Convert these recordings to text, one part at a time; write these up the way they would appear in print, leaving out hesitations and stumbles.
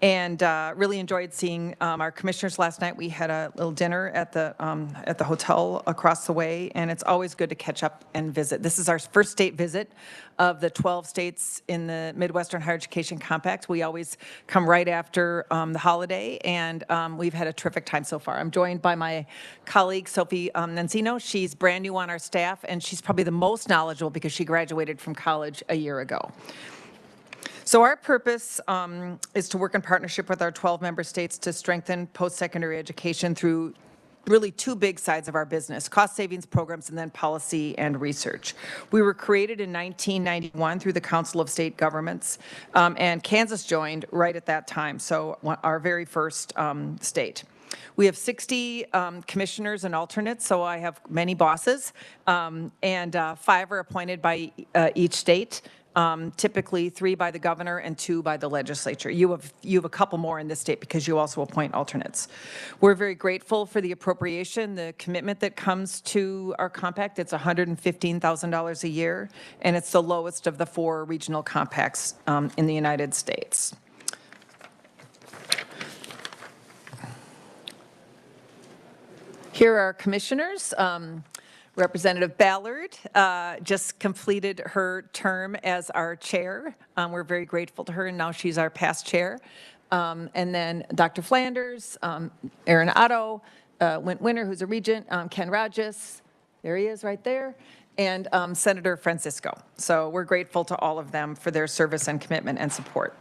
And really enjoyed seeing our commissioners last night. We had a little dinner at the hotel across the way, and it's always good to catch up and visit. This is our first state visit of the 12 states in the Midwestern Higher Education Compact. We always come right after the holiday, and we've had a terrific time so far. I'm joined by my colleague, Sophie Nancino. She's brand new on our staff, and she's probably the most knowledgeable because she graduated from college a year ago. So our purpose is to work in partnership with our 12 member states to strengthen post-secondary education through really two big sides of our business, cost savings programs and then policy and research. We were created in 1991 through the Council of State Governments, and Kansas joined right at that time, so our very first state. We have 60 commissioners and alternates, so I have many bosses, and 5 are appointed by each state. Typically 3 by the governor and 2 by the legislature. You have a couple more in this state because you also appoint alternates. We're very grateful for the appropriation, the commitment that comes to our compact. It's $115,000 a year, and it's the lowest of the 4 regional compacts in the United States. Here are our commissioners. Representative Ballard just completed her term as our chair. We're very grateful to her, and now she's our past chair. And then Dr. Flanders, Aaron Otto, Winter, who's a regent, Ken Rajas, there he is right there, and Senator Francisco. So we're grateful to all of them for their service and commitment and support.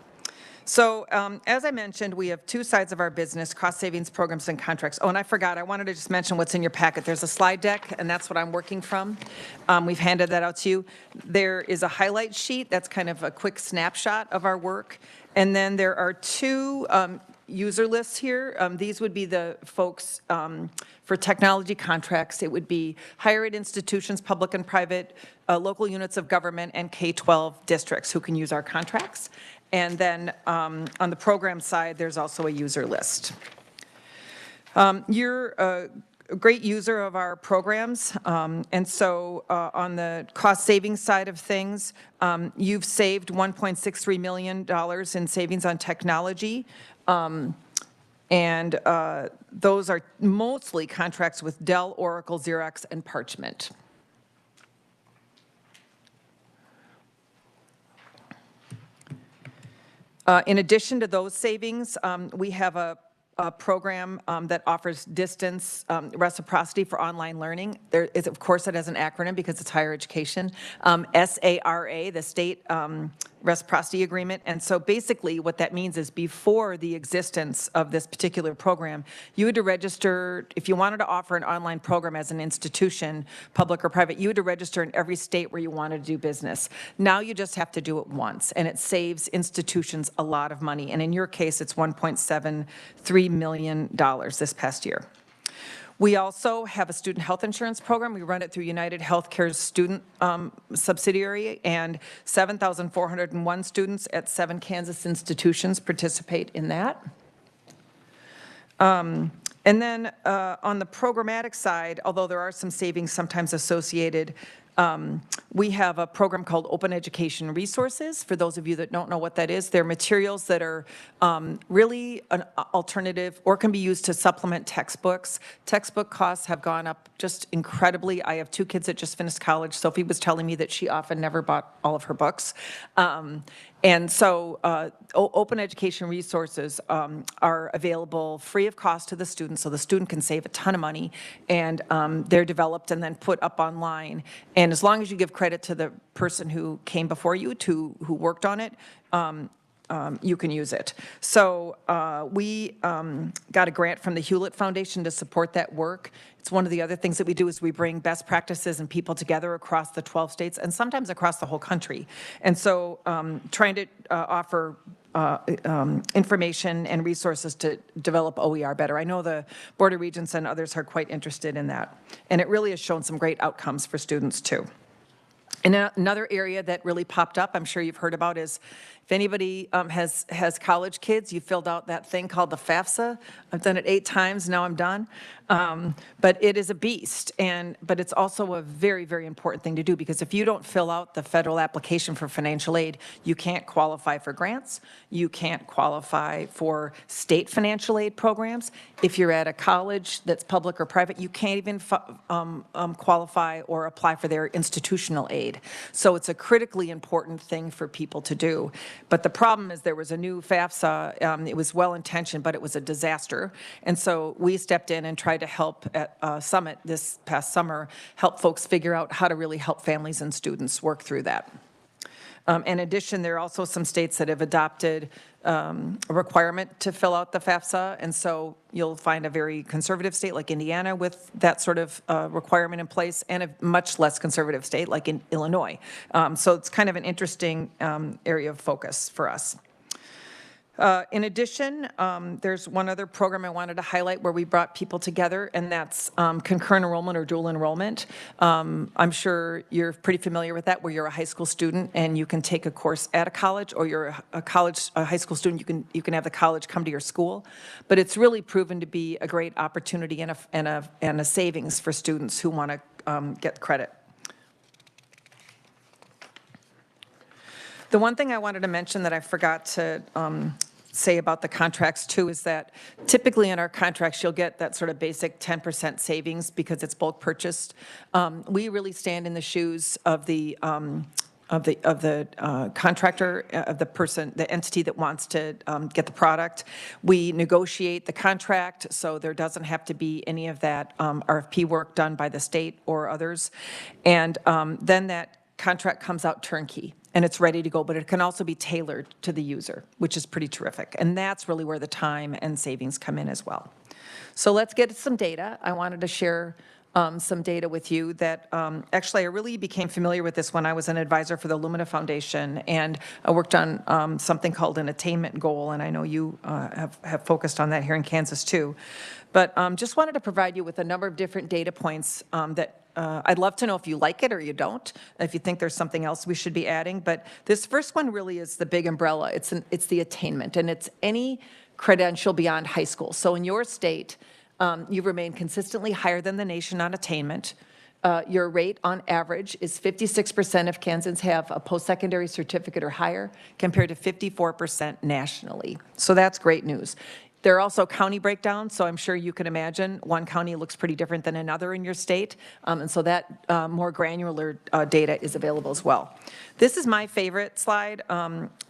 So as I mentioned, we have 2 sides of our business, cost savings programs and contracts. Oh, and I forgot, I wanted to just mention what's in your packet. There's a slide deck, and that's what I'm working from. We've handed that out to you. There is a highlight sheet. That's kind of a quick snapshot of our work. And then there are 2 user lists here. These would be the folks for technology contracts. It would be higher ed institutions, public and private, local units of government, and K-12 districts who can use our contracts. And then on the program side, there's also a user list. You're a great user of our programs, and so on the cost savings side of things, you've saved $1.63 million in savings on technology, and those are mostly contracts with Dell, Oracle, Xerox, and Parchment. In addition to those savings, we have a program that offers distance reciprocity for online learning. There is, of course, it has an acronym because it's higher education, SARA, the state reciprocity agreement. And so basically what that means is before the existence of this particular program, you had to register, if you wanted to offer an online program as an institution, public or private, you had to register in every state where you wanted to do business. Now you just have to do it once, and it saves institutions a lot of money. And in your case, it's $1.73 million this past year. We also have a student health insurance program. We run it through United Healthcare's student subsidiary, and 7,401 students at 7 Kansas institutions participate in that. And then on the programmatic side, although there are some savings sometimes associated, we have a program called Open Education Resources. For those of you that don't know what that is, they're materials that are really an alternative or can be used to supplement textbooks. Textbook costs have gone up just incredibly. I have 2 kids that just finished college. Sophie was telling me that she often never bought all of her books. And so Open Education Resources are available free of cost to the student, so the student can save a ton of money, and they're developed and then put up online. And as long as you give credit to the person who came before you, who worked on it, you can use it. So we got a grant from the Hewlett Foundation to support that work. It's one of the other things that we do is we bring best practices and people together across the 12 states and sometimes across the whole country. And so trying to offer information and resources to develop OER better. I know the Board of Regents and others are quite interested in that. And it really has shown some great outcomes for students too. And another area that really popped up, I'm sure you've heard about, is If anybody has college kids, you filled out that thing called the FAFSA. I've done it 8 times, now I'm done. But it is a beast, but it's also a very, very important thing to do, because if you don't fill out the federal application for financial aid, you can't qualify for grants, you can't qualify for state financial aid programs. If you're at a college that's public or private, you can't even qualify or apply for their institutional aid. So it's a critically important thing for people to do. But the problem is there was a new FAFSA, it was well-intentioned, but it was a disaster. And so we stepped in and tried to help at Summit this past summer, help folks figure out how to really help families and students work through that. In addition, there are also some states that have adopted a requirement to fill out the FAFSA, and so you'll find a very conservative state like Indiana with that sort of requirement in place, and a much less conservative state like in Illinois. So it's kind of an interesting area of focus for us. In addition, there's one other program I wanted to highlight where we brought people together, and that's concurrent enrollment or dual enrollment. I'm sure you're pretty familiar with that, where you're a high school student and you can take a course at a college, or you're a high school student, you can have the college come to your school. But it's really proven to be a great opportunity and a savings for students who want to get credit. The one thing I wanted to mention that I forgot to say about the contracts too is that typically in our contracts you'll get that sort of basic 10% savings because it's bulk purchased. We really stand in the shoes of the contractor, of the person, the entity that wants to get the product. We negotiate the contract, so there doesn't have to be any of that RFP work done by the state or others. And then that contract comes out turnkey, and it's ready to go, but it can also be tailored to the user, which is pretty terrific. And that's really where the time and savings come in as well. So let's get some data. I wanted to share some data with you that actually I really became familiar with this when I was an advisor for the Lumina Foundation, and I worked on something called an attainment goal, and I know you have focused on that here in Kansas too. But just wanted to provide you with a number of different data points that I'd love to know if you like it or you don't, if you think there's something else we should be adding. But this first one really is the big umbrella. It's the attainment, and it's any credential beyond high school. So in your state, you've remained consistently higher than the nation on attainment. Your rate on average is 56% of Kansans have a post-secondary certificate or higher, compared to 54% nationally. So that's great news. There are also county breakdowns, so I'm sure you can imagine one county looks pretty different than another in your state, and so that more granular data is available as well. This is my favorite slide.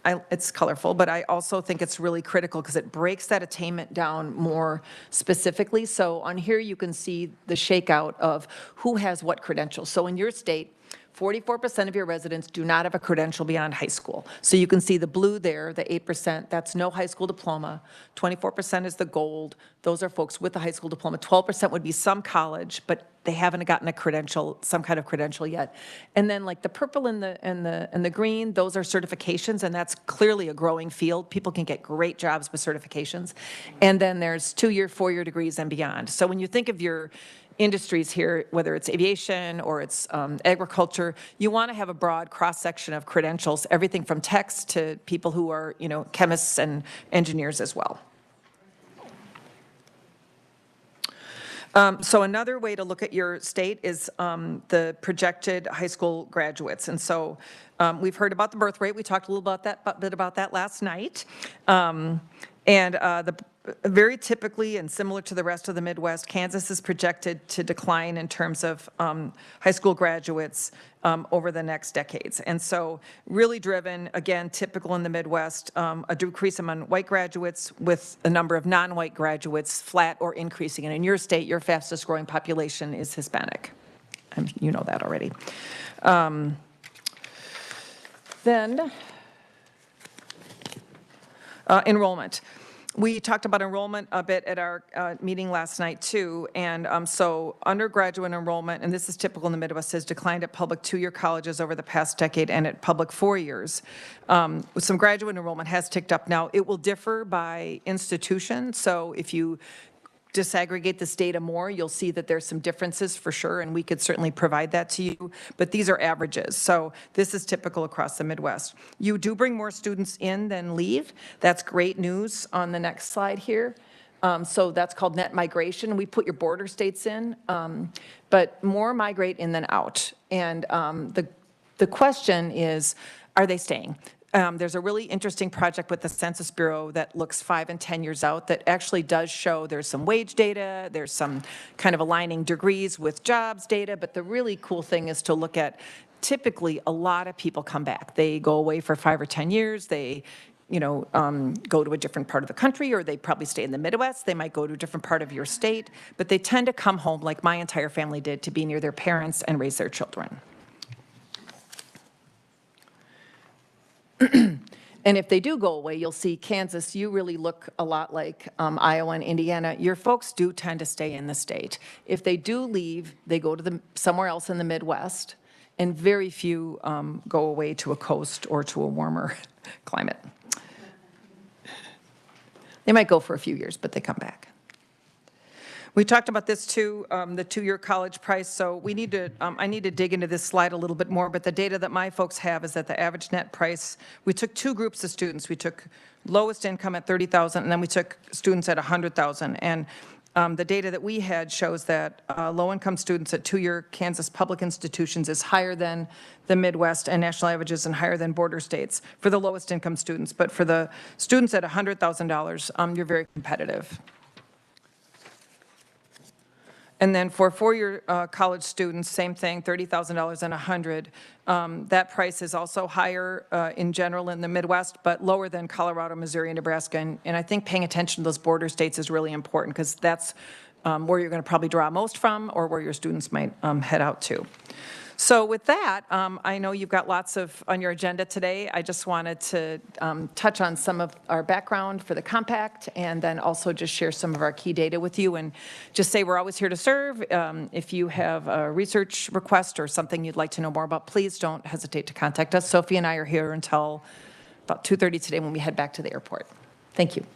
It's colorful, but I also think it's really critical because it breaks that attainment down more specifically. So on here you can see the shakeout of who has what credentials. So in your state, 44% of your residents do not have a credential beyond high school. So you can see the blue there, the 8%, that's no high school diploma. 24% is the gold. Those are folks with a high school diploma. 12% would be some college, but they haven't gotten a credential, some kind of credential yet. And then like the purple and the green, those are certifications, and that's clearly a growing field. People can get great jobs with certifications. And then there's 2-year, 4-year degrees and beyond. So when you think of your industries here, whether it's aviation or it's agriculture, you want to have a broad cross-section of credentials, everything from techs to people who are, chemists and engineers as well. So another way to look at your state is the projected high school graduates. And so we've heard about the birth rate. We talked a little bit about that last night. Very typically and similar to the rest of the Midwest, Kansas is projected to decline in terms of high school graduates over the next decades. And so really driven, again, typical in the Midwest, a decrease among white graduates with a number of non-white graduates flat or increasing. And in your state, your fastest growing population is Hispanic. You know that already. Then enrollment. We talked about enrollment a bit at our meeting last night too, and so undergraduate enrollment, and this is typical in the Midwest, has declined at public 2-year colleges over the past decade and at public 4 years. Some graduate enrollment has ticked up now. It will differ by institution, so if you disaggregate this data more, you'll see that there's some differences for sure, and we could certainly provide that to you, but these are averages. So this is typical across the Midwest. You do bring more students in than leave. That's great news on the next slide here. So that's called net migration. We put your border states in, but more migrate in than out. And the question is, are they staying? There's a really interesting project with the Census Bureau that looks 5 and 10 years out that actually does show there's some wage data, there's some kind of aligning degrees with jobs data, but the really cool thing is to look at, typically a lot of people come back. They go away for 5 or 10 years, they go to a different part of the country, or they probably stay in the Midwest, they might go to a different part of your state, but they tend to come home, like my entire family did, to be near their parents and raise their children. And if they do go away, you'll see Kansas, you really look a lot like Iowa and Indiana. Your folks do tend to stay in the state. If they do leave, they go to somewhere else in the Midwest, and very few go away to a coast or to a warmer climate. They might go for a few years, but they come back. We talked about this too, the 2-year college price. So we need to, I need to dig into this slide a little bit more, but the data that my folks have is that the average net price, we took 2 groups of students. We took lowest income at $30,000, and then we took students at $100,000. And the data that we had shows that low-income students at 2-year Kansas public institutions is higher than the Midwest and national averages, and higher than border states for the lowest income students. But for the students at $100,000, you're very competitive. And then for 4-year college students, same thing, $30,000 and $100,000. That price is also higher in general in the Midwest, but lower than Colorado, Missouri, and Nebraska. And I think paying attention to those border states is really important, because that's where you're going to probably draw most from, or where your students might head out to. So with that, I know you've got lots on your agenda today. I just wanted to touch on some of our background for the compact, and then also just share some of our key data with you, and just say we're always here to serve. If you have a research request or something you'd like to know more about, please don't hesitate to contact us. Sophie and I are here until about 2:30 today when we head back to the airport. Thank you.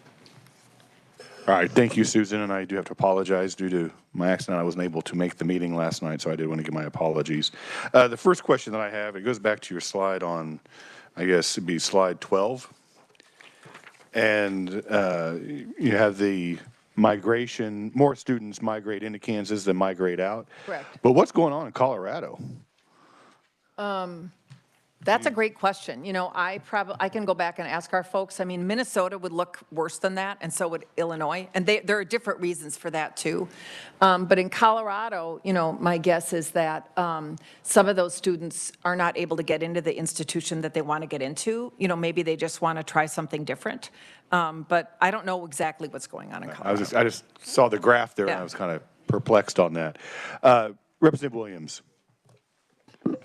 All right, thank you, Susan, and I do have to apologize due to my accident. I wasn't able to make the meeting last night, so I did want to give my apologies. The first question that I have, it goes back to your slide on, I guess it'd be slide 12. And you have the migration, more students migrate into Kansas than migrate out. Correct. But what's going on in Colorado? That's a great question. I can go back and ask our folks. I mean, Minnesota would look worse than that, and so would Illinois. And there are different reasons for that too. But in Colorado, my guess is that some of those students are not able to get into the institution that they want to get into. Maybe they just want to try something different. But I don't know exactly what's going on in Colorado. I just saw the graph there, and I was kind of perplexed on that. Representative Williams.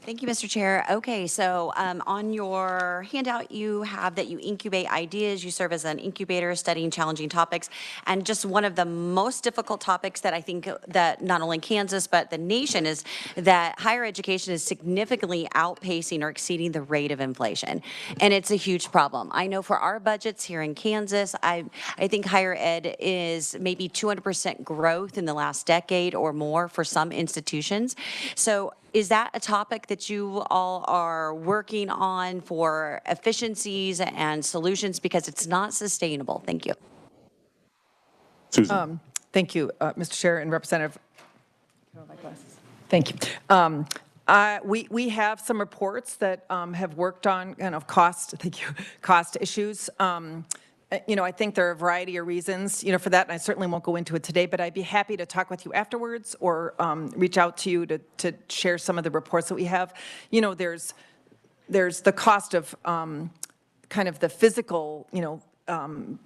Thank you, Mr. Chair. Okay, so on your handout, you have that you incubate ideas. You serve as an incubator studying challenging topics. And just one of the most difficult topics that I think that not only Kansas, but the nation is that higher education is significantly outpacing or exceeding the rate of inflation. And it's a huge problem. I know for our budgets here in Kansas, I think higher ed is maybe 200% growth in the last decade or more for some institutions. So is that a topic that you all are working on for efficiencies and solutions, because it's not sustainable? Thank you. Susan. Thank you, Mr. Chair and Representative. Thank you. We have some reports that have worked on kind of cost issues. I think there are a variety of reasons, for that, and I certainly won't go into it today, but I'd be happy to talk with you afterwards, or reach out to you to share some of the reports that we have. There's the cost of kind of the physical,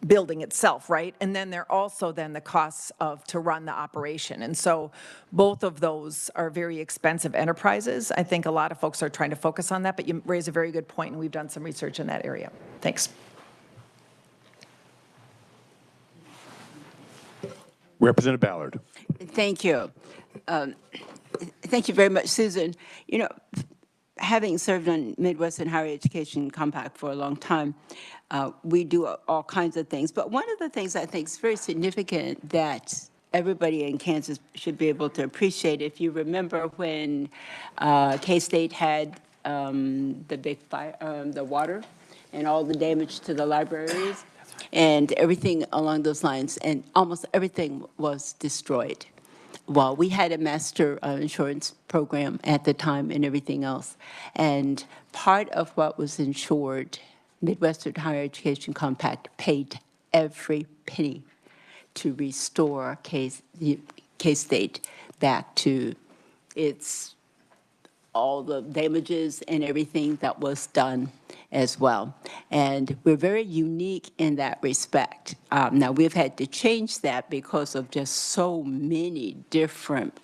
building itself, right? And then there are also the costs to run the operation. And so both of those are very expensive enterprises. I think a lot of folks are trying to focus on that, but you raise a very good point, and we've done some research in that area. Thanks. Representative Ballard. Thank you. Thank you very much, Susan. Having served on Midwestern Higher Education Compact for a long time, we do all kinds of things. But one of the things I think is very significant that everybody in Kansas should be able to appreciate. If you remember when K-State had the big fire, the water, and all the damage to the libraries, and everything along those lines, and almost everything was destroyed. Well, we had a master insurance program at the time and everything else. And part of what was insured, Midwestern Higher Education Compact paid every penny to restore K-State back to its all the damages and everything that was done as well. And we're very unique in that respect. Now, we've had to change that because of just so many different,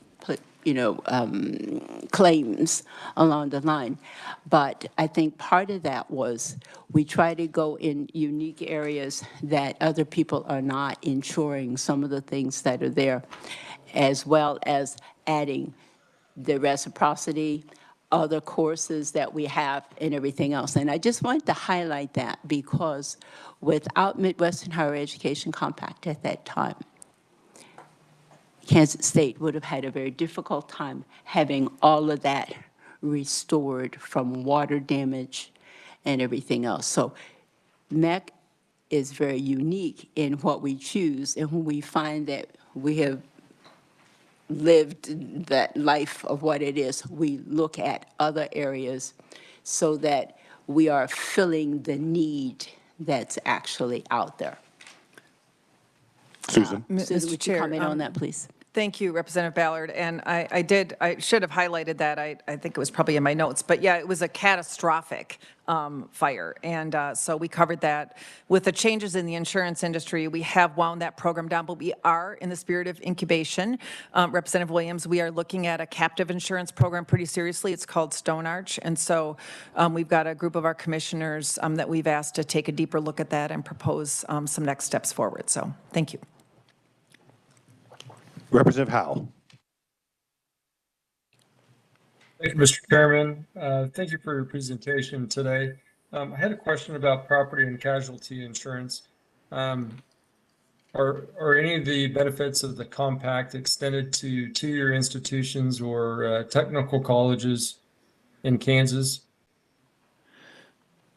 claims along the line. But I think part of that was we try to go in unique areas that other people are not insuring some of the things that are there, as well as adding the reciprocity, other courses that we have, and everything else. And I just wanted to highlight that because without Midwestern Higher Education Compact at that time, Kansas State would have had a very difficult time having all of that restored from water damage and everything else. So MEC is very unique in what we choose, and when we find that we have lived that life of what it is, we look at other areas so that we are filling the need that's actually out there. Susan? Susan, Mr. would you Chair, comment on that, please? Thank you, Representative Ballard. And I should have highlighted that. I think it was probably in my notes. But yeah, it was a catastrophic fire. And so we covered that. With the changes in the insurance industry, we have wound that program down. But we are, in the spirit of incubation, Representative Williams, we are looking at a captive insurance program pretty seriously. It's called Stone Arch. And so we've got a group of our commissioners that we've asked to take a deeper look at that and propose some next steps forward. So thank you. Representative Howell. Thank you, Mr. Chairman. Thank you for your presentation today. I had a question about property and casualty insurance. Are any of the benefits of the compact extended to two-year institutions or technical colleges in Kansas?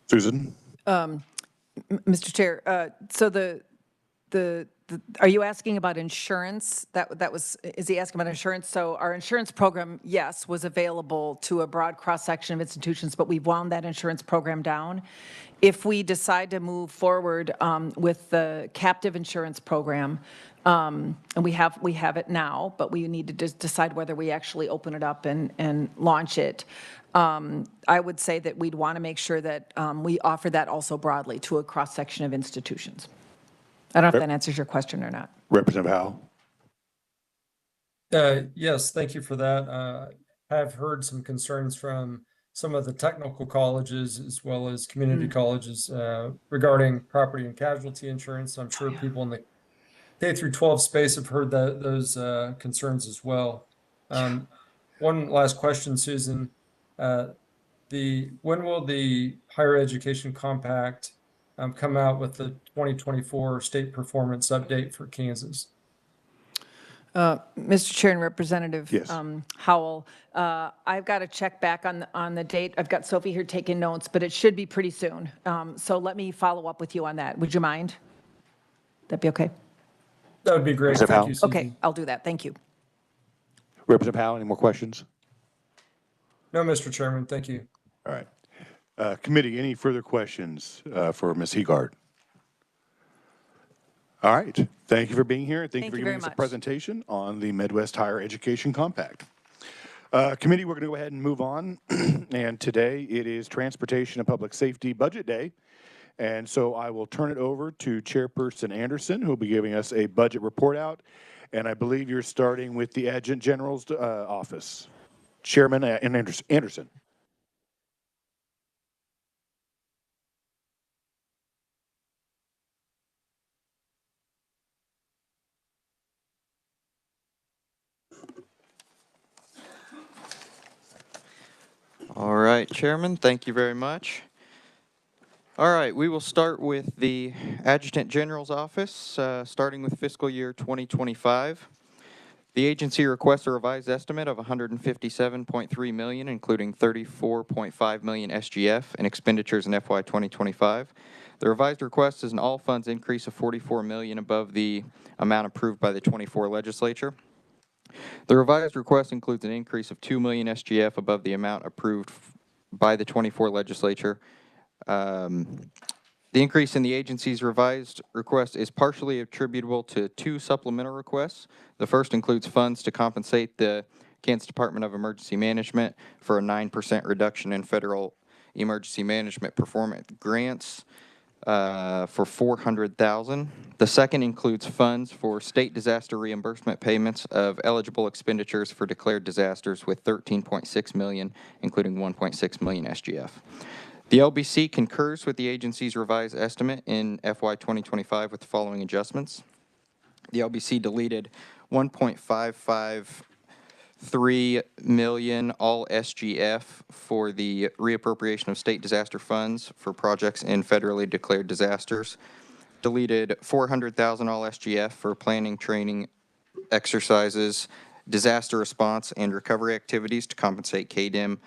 Susan? Mr. Chair, so are you asking about insurance? Is he asking about insurance? So our insurance program, yes, was available to a broad cross-section of institutions, but we've wound that insurance program down. If we decide to move forward with the captive insurance program, and we have it now, but we need to decide whether we actually open it up and launch it. I would say that we'd want to make sure that we offer that also broadly to a cross-section of institutions. I don't know if that answers your question or not. Representative Howell? Yes, thank you for that. I've heard some concerns from some of the technical colleges as well as community colleges regarding property and casualty insurance. I'm sure people in the K through 12 space have heard those concerns as well. One last question, Susan. When will the Higher Education Compact come out with the 2024 state performance update for Kansas? Mr. Chair and Representative Yes. Howell, I've got to check back on the date. I've got Sophie here taking notes, but it should be pretty soon. So let me follow up with you on that. Would you mind? That'd be okay? That would be great. Representative Thank you, Susan. Okay, I'll do that. Thank you. Representative Howell, any more questions? No, Mr. Chairman, thank you. All right. Committee, any further questions for Ms. Heegard? All right. Thank you for being here. Thank you for you giving very us a much. presentation on the Midwest Higher Education Compact. Committee, we're going to go ahead and move on. And today it is Transportation and Public Safety Budget Day. And so I will turn it over to Chairperson Anderson, who will be giving us a budget report out. And I believe you're starting with the Adjutant General's office. Chairman Anderson. All right, Chairman, thank you very much. All right, we will start with the Adjutant General's office, starting with fiscal year 2025. The agency requests a revised estimate of $157.3 million, including $34.5 million SGF and expenditures in FY 2025. The revised request is an all funds increase of $44 million above the amount approved by the 24 legislature. The revised request includes an increase of $2 million SGF above the amount approved by the 24 legislature. The increase in the agency's revised request is partially attributable to two supplemental requests. The first includes funds to compensate the Kansas Department of Emergency Management for a 9% reduction in federal emergency management performance grants for $400,000. The second includes funds for state disaster reimbursement payments of eligible expenditures for declared disasters with $13.6 million, including $1.6 million SGF. The LBC concurs with the agency's revised estimate in FY 2025 with the following adjustments. The LBC deleted $1.553 million all SGF for the reappropriation of state disaster funds for projects in federally declared disasters. Deleted $400,000 all SGF for planning, training, exercises, disaster response, and recovery activities to compensate KDIM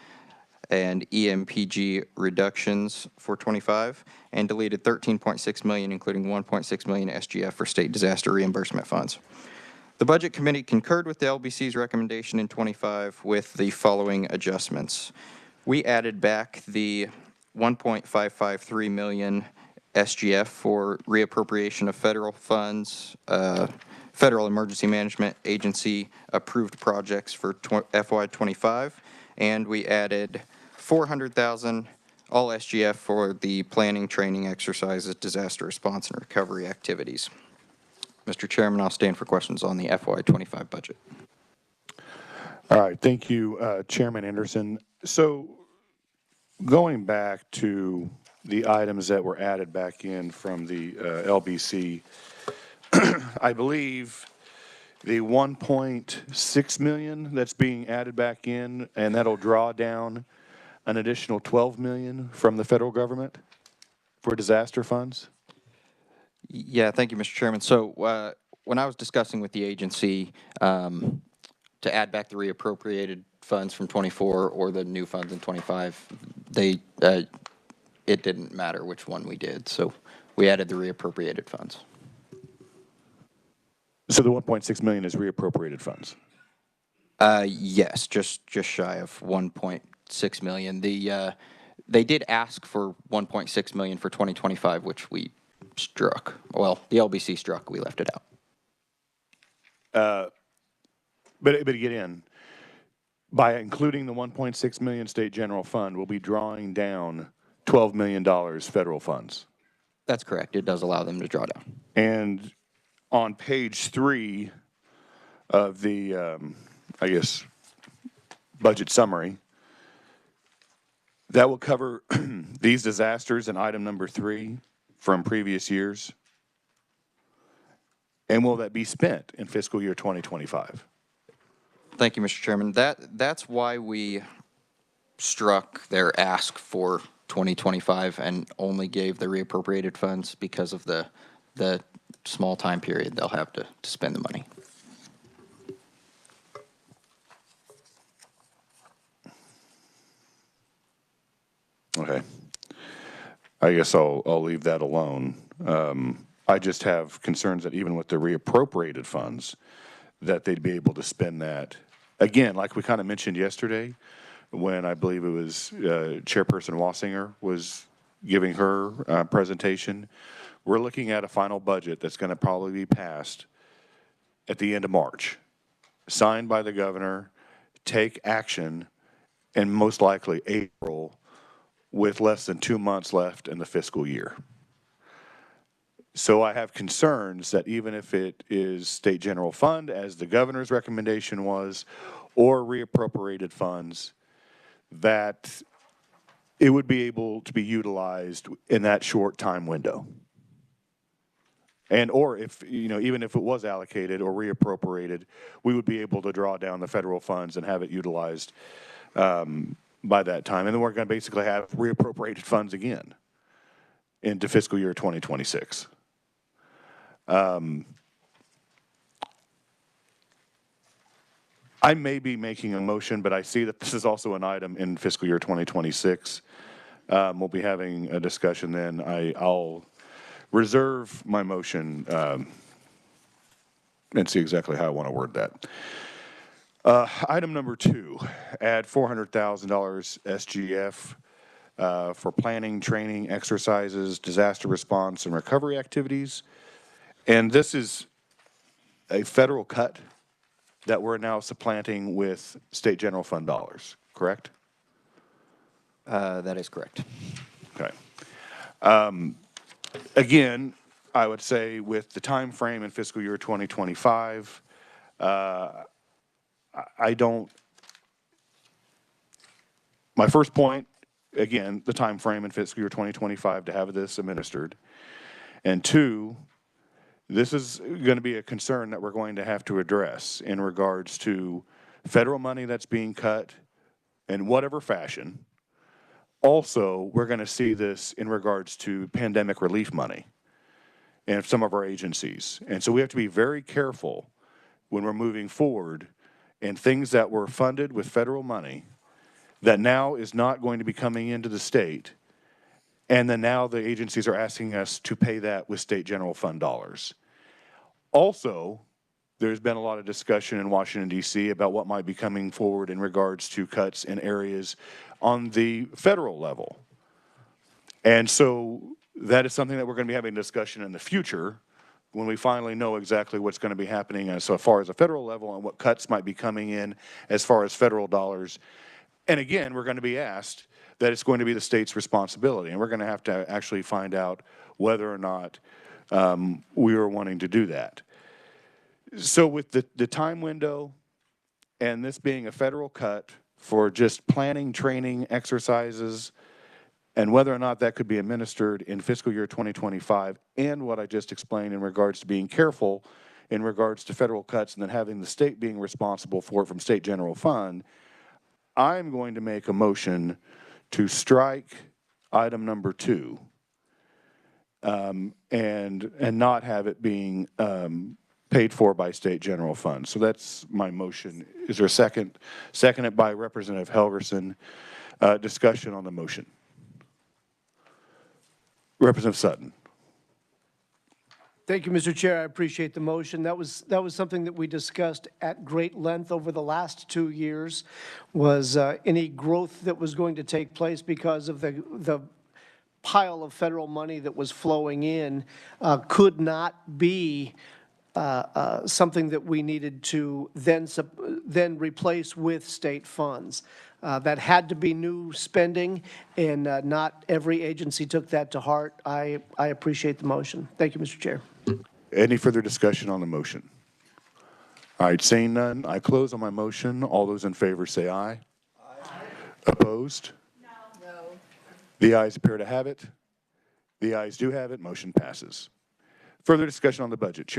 and EMPG reductions for 25, and deleted $13.6 million, including $1.6 million SGF for state disaster reimbursement funds. The Budget Committee concurred with the LBC's recommendation in 25 with the following adjustments. We added back the $1.553 million SGF for reappropriation of federal funds, Federal Emergency Management Agency approved projects for FY 25, and we added $400,000 all SGF for the planning, training, exercises, disaster response, and recovery activities. Mr. Chairman, I'll stand for questions on the FY 25 budget. All right, thank you, Chairman Anderson. So going back to the items that were added back in from the LBC, I believe the 1.6 million that's being added back in, and that'll draw down an additional 12 million from the federal government for disaster funds? Yeah, thank you, Mr. Chairman. So when I was discussing with the agency to add back the reappropriated funds from 24 or the new funds in 25, it didn't matter which one we did. So we added the reappropriated funds. So the 1.6 million is reappropriated funds? Yes, just shy of 1.6 million. They did ask for 1.6 million for 2025, which we struck. Well, the LBC struck. We left it out. But again, by including the 1.6 million state general fund, we'll be drawing down $12 million federal funds. That's correct. It does allow them to draw down. And on page 3 of the, I guess, budget summary, that will cover these disasters in item number 3 from previous years. And will that be spent in fiscal year 2025? Thank you, Mr. Chairman. That's why we struck their ask for 2025 and only gave the reappropriated funds, because of the small time period they'll have to spend the money. Okay. I guess I'll leave that alone. I just have concerns that even with the reappropriated funds, that they'd be able to spend that, again, like we kind of mentioned yesterday, when I believe it was Chairperson Wassinger was giving her presentation. We're looking at a final budget that's going to probably be passed at the end of March, signed by the governor, take action, and most likely April, with less than 2 months left in the fiscal year. So I have concerns that even if it is state general fund, as the governor's recommendation was, or reappropriated funds, that it would be able to be utilized in that short time window. And or if, even if it was allocated or reappropriated, we would be able to draw down the federal funds and have it utilized by that time. And then we're going to basically have reappropriated funds again into fiscal year 2026. I may be making a motion, but I see that this is also an item in fiscal year 2026. We'll be having a discussion then. I'll reserve my motion and see exactly how I want to word that. Item number 2, add $400,000 SGF for planning, training, exercises, disaster response, and recovery activities. And this is a federal cut that we're now supplanting with state general fund dollars, correct? That is correct. Okay. Again, I would say with the time frame in fiscal year 2025, I don't, my first point, again, the time frame in fiscal year 2025 to have this administered. And 2, this is going to be a concern that we're going to have to address in regards to federal money that's being cut in whatever fashion. Also, we're going to see this in regards to pandemic relief money and some of our agencies. And so we have to be very careful when we're moving forward in things that were funded with federal money that now is not going to be coming into the state. And then now the agencies are asking us to pay that with state general fund dollars. Also, there's been a lot of discussion in Washington, D.C. about what might be coming forward in regards to cuts in areas on the federal level. And so that is something that we're going to be having a discussion in the future when we finally know exactly what's going to be happening as far as the federal level and what cuts might be coming in as far as federal dollars. And again, we're going to be asked that it's going to be the state's responsibility, and we're going to have to actually find out whether or not we are wanting to do that. So with the time window and this being a federal cut for just planning, training, exercises, and whether or not that could be administered in fiscal year 2025, and what I just explained in regards to being careful in regards to federal cuts and then having the state being responsible for it from state general fund, I'm going to make a motion to strike item number 2 and not have it being paid for by state general fund. So that's my motion. Is there a second? Seconded by Representative Helgerson. Discussion on the motion. Representative Sutton. Thank you, Mr. Chair. I appreciate the motion. That was something that we discussed at great length over the last 2 years, was any growth that was going to take place because of the pile of federal money that was flowing in could not be something that we needed to then replace with state funds. That had to be new spending, and not every agency took that to heart. I appreciate the motion. Thank you, Mr. Chair. Any further discussion on the motion? All right, seeing none, I close on my motion. All those in favor say aye. Aye. Opposed? No. The ayes appear to have it. The ayes do have it. Motion passes. Further discussion on the budget.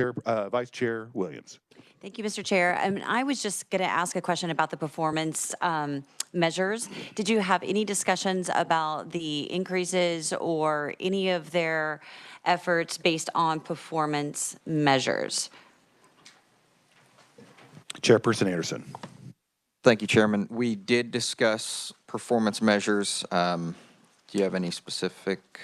Vice Chair Williams. Thank you, Mr. Chair. I was just going to ask a question about the performance measures. Did you have any discussions about the increases or any of their efforts based on performance measures? Chairperson Anderson. Thank you, Chairman. We did discuss performance measures. Do you have any specific?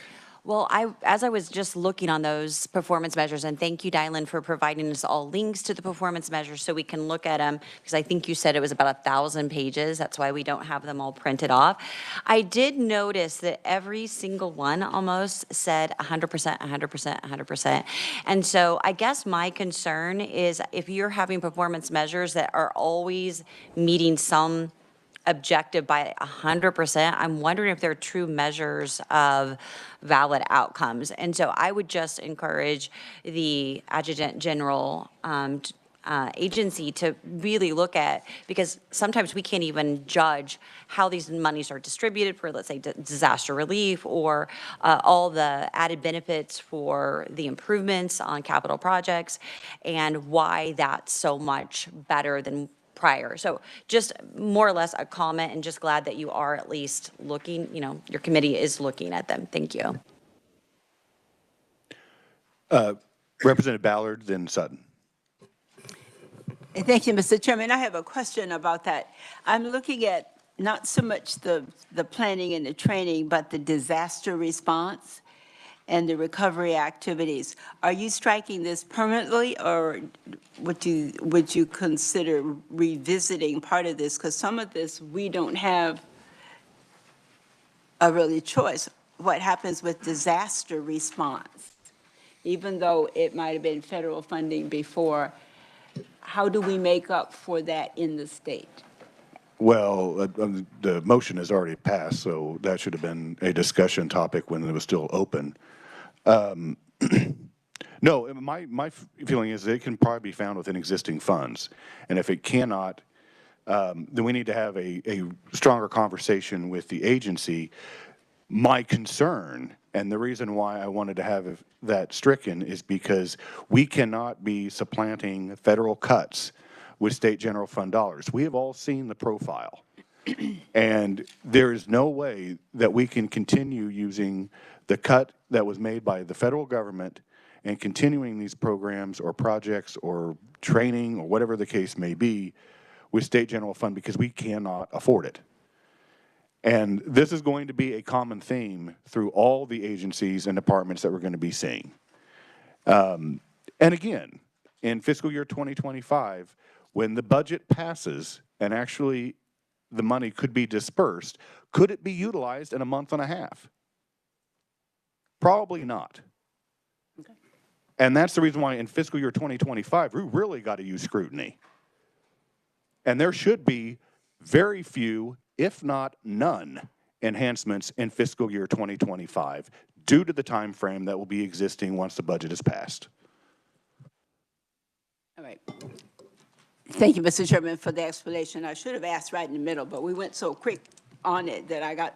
Well, as I was just looking on those performance measures, and thank you, Dylan, for providing us all links to the performance measures so we can look at them, because I think you said it was about 1,000 pages. That's why we don't have them all printed off. I did notice that every single one almost said 100%, 100%, 100%. And so I guess my concern is if you're having performance measures that are always meeting some objective by 100%, I'm wondering if they're true measures of valid outcomes. And so I would just encourage the Adjutant General agency to really look at, because sometimes we can't even judge how these monies are distributed for, let's say, disaster relief, or all the added benefits for the improvements on capital projects, and why that's so much better than prior. So just more or less a comment, and just glad that you are at least looking, your committee is looking at them. Thank you. Representative Ballard, then Sutton. Thank you, Mr. Chairman. I have a question about that. I'm looking at not so much the planning and the training, but the disaster response and the recovery activities. Are you striking this permanently, or would you consider revisiting part of this? Because some of this, we don't have a really choice. What happens with disaster response? Even though it might have been federal funding before, how do we make up for that in the state? Well, the motion has already passed, so that should have been a discussion topic when it was still open. No, my feeling is it can probably be found within existing funds. And if it cannot, then we need to have a stronger conversation with the agency. My concern, and the reason why I wanted to have that stricken, is because we cannot be supplanting federal cuts with state general fund dollars. We have all seen the profile. And there is no way that we can continue using the cut that was made by the federal government and continuing these programs or projects or training or whatever the case may be with state general fund, because we cannot afford it. And this is going to be a common theme through all the agencies and departments that we're going to be seeing. And again, in fiscal year 2025, when the budget passes and actually the money could be dispersed, could it be utilized in a month and a half? Probably not. Okay. And that's the reason why in fiscal year 2025, we really got to use scrutiny. And there should be very few, if not none, enhancements in fiscal year 2025 due to the time frame that will be existing once the budget is passed. All right. Thank you, Mr. Chairman, for the explanation. I should have asked right in the middle, but we went so quick on it that I got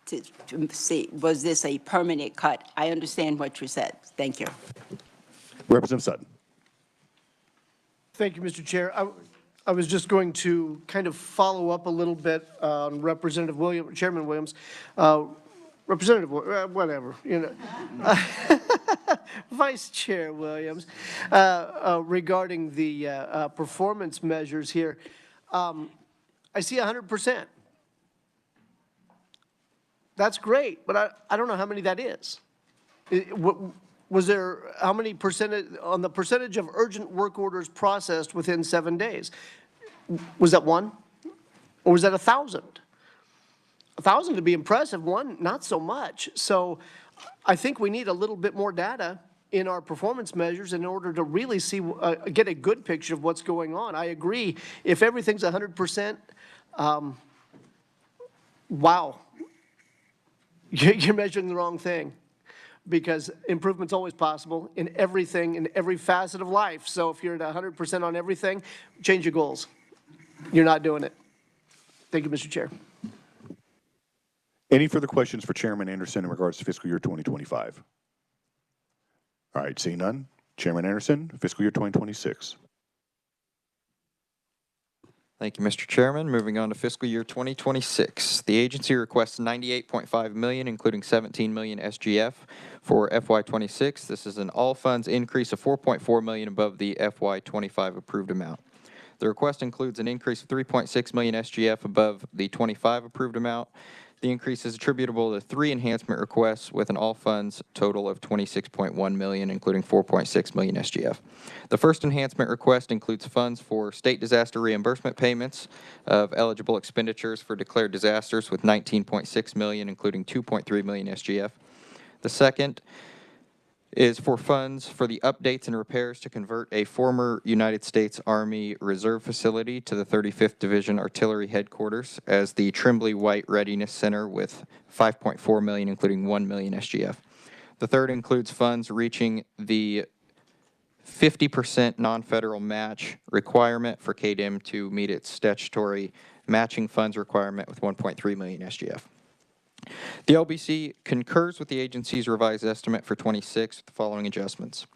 to see, was this a permanent cut? I understand what you said. Thank you. Representative Sutton. Thank you, Mr. Chair. I was just going to kind of follow up a little bit on Representative Williams, Chairman Williams, Representative, whatever, you know, Vice Chair Williams, regarding the performance measures here. I see 100%. That's great, but I don't know how many that is. Was there, how many percentage, on the percentage of urgent work orders processed within 7 days? Was that 1? Or was that 1,000? 1,000 to be impressive, 1 not so much. So I think we need a little bit more data in our performance measures in order to really see, get a good picture of what's going on. I agree, if everything's 100%, wow, you're measuring the wrong thing, because improvement's always possible in everything, in every facet of life. So if you're at 100% on everything, change your goals. You're not doing it. Thank you, Mr. Chair. Any further questions for Chairman Anderson in regards to fiscal year 2025? All right, seeing none. Chairman Anderson, fiscal year 2026. Thank you, Mr. Chairman. Moving on to fiscal year 2026. The agency requests $98.5 million, including $17 million SGF for FY26. This is an all funds increase of $4.4 million above the FY25 approved amount. The request includes an increase of $3.6 million SGF above the 25 approved amount. The increase is attributable to 3 enhancement requests with an all funds total of $26.1 million, including $4.6 million SGF. The first enhancement request includes funds for state disaster reimbursement payments of eligible expenditures for declared disasters with $19.6 million, including $2.3 million SGF. The second is for funds for the updates and repairs to convert a former United States Army Reserve facility to the 35th Division Artillery Headquarters as the Tremblay White Readiness Center with $5.4 million, including $1 million SGF. The third includes funds reaching the 50% non-federal match requirement for KDM to meet its statutory matching funds requirement with $1.3 million SGF. The LBC concurs with the agency's revised estimate for 26 with the following adjustments.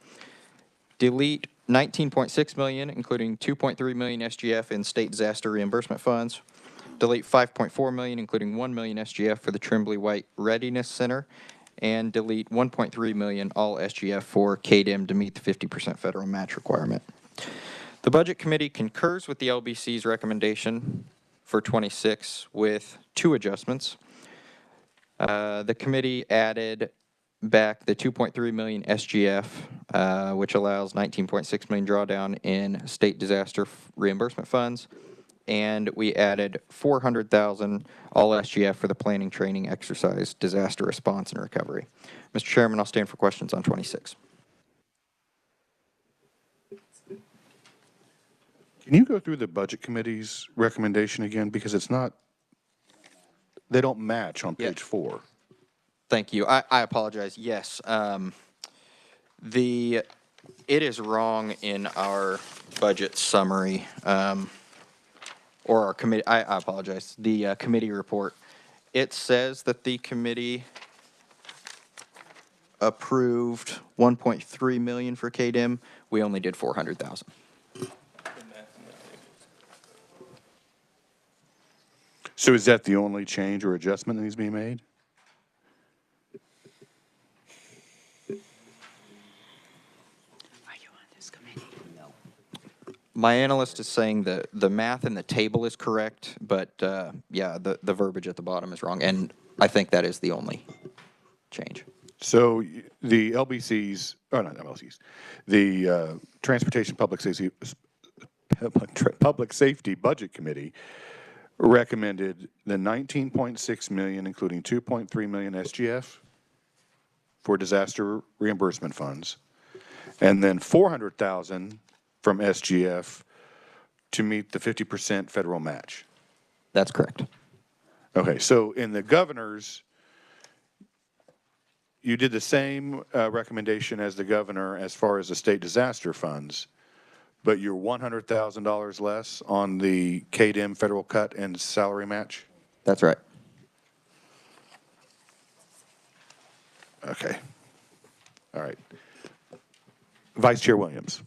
Delete $19.6 million, including $2.3 million SGF in state disaster reimbursement funds. Delete $5.4 million, including $1 million SGF for the Tremblay White Readiness Center. And delete $1.3 million all SGF for KDM to meet the 50% federal match requirement. The Budget Committee concurs with the LBC's recommendation for 26 with 2 adjustments. The committee added back the 2.3 million SGF, which allows 19.6 million drawdown in state disaster reimbursement funds. And we added 400,000 all SGF for the planning, training, exercise, disaster response, and recovery. Mr. Chairman, I'll stand for questions on 26. Can you go through the Budget Committee's recommendation again? Because it's not, they don't match on Yeah. page 4. Thank you. I apologize. Yes. It is wrong in our budget summary, or our committee, I apologize, the committee report. It says that the committee approved 1.3 million for KDIM. We only did 400,000. So is that the only change or adjustment that needs to be made? Are you on this committee? No. My analyst is saying that the math in the table is correct, but yeah, the verbiage at the bottom is wrong, and I think that is the only change. So the LBC's, oh, not LBC's, the Transportation Public Safety Budget Committee recommended the 19.6 million, including 2.3 million SGF for disaster reimbursement funds, and then 400,000 from SGF to meet the 50% federal match. That's correct. Okay, so in the governor's, you did the same recommendation as the governor as far as the state disaster funds, but you're $100,000 less on the KDIM federal cut and salary match? That's right. Okay. All right. Vice Chair Williams.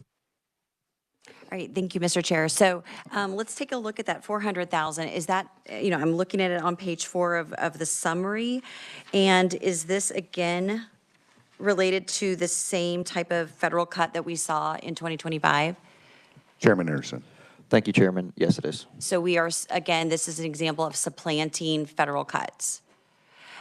All right, thank you, Mr. Chair. So let's take a look at that 400,000. Is that, I'm looking at it on page 4 of the summary. And is this, again, related to the same type of federal cut that we saw in 2025? Chairman Anderson. Thank you, Chairman. Yes, it is. So we are, again, this is an example of supplanting federal cuts.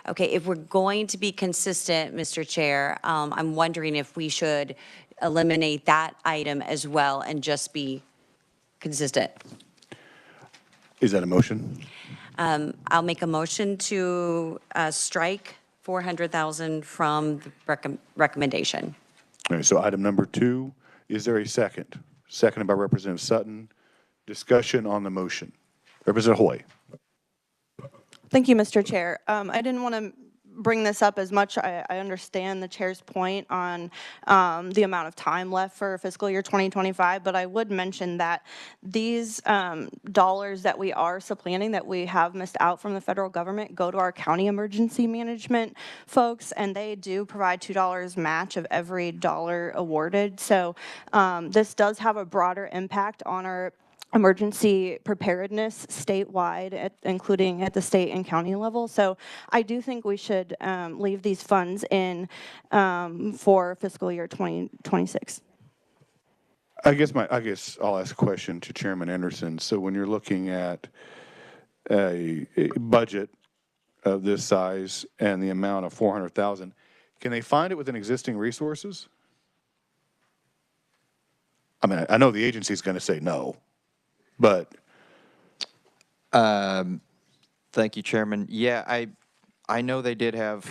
Okay, if we're going to be consistent, Mr. Chair, I'm wondering if we should eliminate that item as well and just be consistent. Is that a motion? I'll make a motion to strike 400,000 from the recommendation. All right, so item number 2, is there a second? Seconded by Representative Sutton. Discussion on the motion. Representative Hoy. Thank you, Mr. Chair. I didn't want to bring this up as much. I understand the chair's point on the amount of time left for fiscal year 2025, but I would mention that these dollars that we are supplanting, that we have missed out from the federal government, go to our county emergency management folks, and they do provide $2 match of every dollar awarded. So this does have a broader impact on our emergency preparedness statewide, including at the state and county level. So I do think we should leave these funds in for fiscal year 2026. I guess I'll ask a question to Chairman Anderson. So when you're looking at a budget of this size and the amount of 400,000, can they find it within existing resources? I mean, I know the agency's going to say no, but Thank you, Chairman. Yeah, I know they did have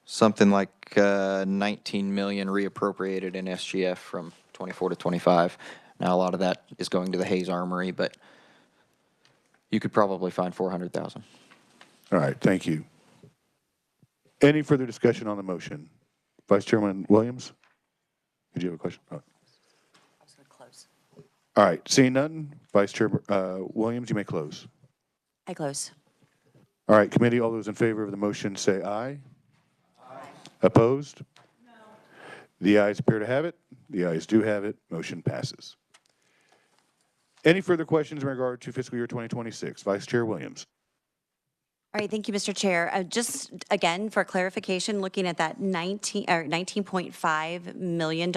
something like 19 million reappropriated in SGF from 24 to 25. Now, a lot of that is going to the Hayes Armory, but you could probably find 400,000. all right, thank you. Any further discussion on the motion? Vice Chairman Williams? Did you have a question? Oh. I was going to close. All right, seeing none, Vice Chairman Williams, you may close. I close. All right, committee, all those in favor of the motion say aye. Aye. Opposed? No. The ayes appear to have it. The ayes do have it. Motion passes. Any further questions in regard to fiscal year 2026? Vice Chair Williams. All right, thank you, Mr. Chair. Just again, for clarification, looking at that $19.5 million,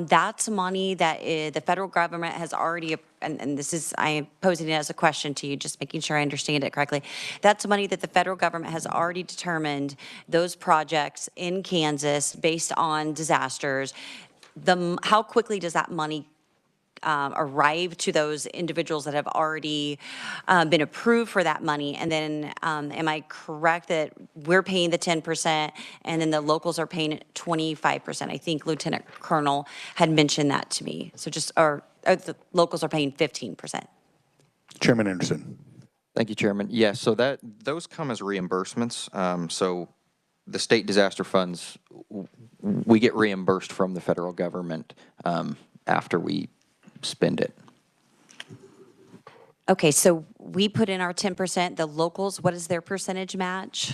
that's money that the federal government has already, and this is, I am posing it as a question to you, just making sure I understand it correctly. That's money that the federal government has already determined those projects in Kansas based on disasters. How quickly does that money arrive to those individuals that have already been approved for that money? And then am I correct that we're paying the 10% and then the locals are paying 25%? I think Lieutenant Colonel had mentioned that to me. So just, or the locals are paying 15%. Chairman Anderson. Thank you, Chairman. Yes, so those come as reimbursements. So the state disaster funds, we get reimbursed from the federal government after we spend it. Okay, so we put in our 10%. The locals, what is their percentage match?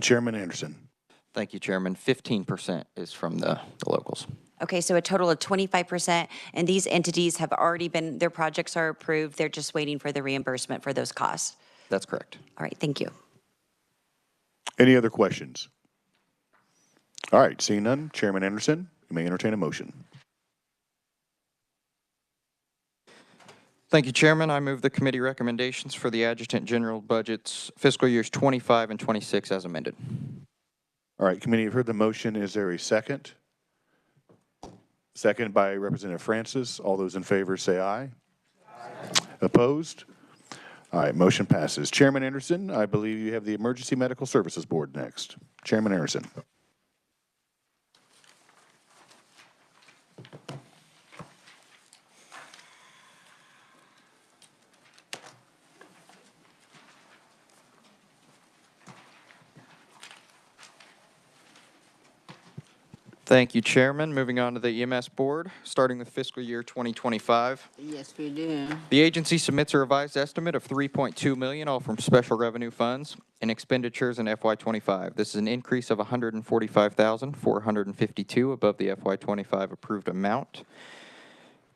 Chairman Anderson. Thank you, Chairman. 15% is from the locals. Okay, so a total of 25%, and these entities have already been, their projects are approved, they're just waiting for the reimbursement for those costs. That's correct. All right, thank you. Any other questions? All right, seeing none, Chairman Anderson, you may entertain a motion. Thank you, Chairman. I move the committee recommendations for the Adjutant General budgets fiscal years 25 and 26 as amended. All right, committee, you've heard the motion. Is there a second? Second by Representative Francis. All those in favor say aye. Opposed? All right, motion passes. Chairman Anderson, I believe you have the Emergency Medical Services Board next. Chairman Anderson. Thank you, Chairman. Moving on to the EMS Board, starting with fiscal year 2025. Yes, we do. The agency submits a revised estimate of $3.2 million, all from special revenue funds and expenditures in FY25. This is an increase of $145,452 above the FY25 approved amount.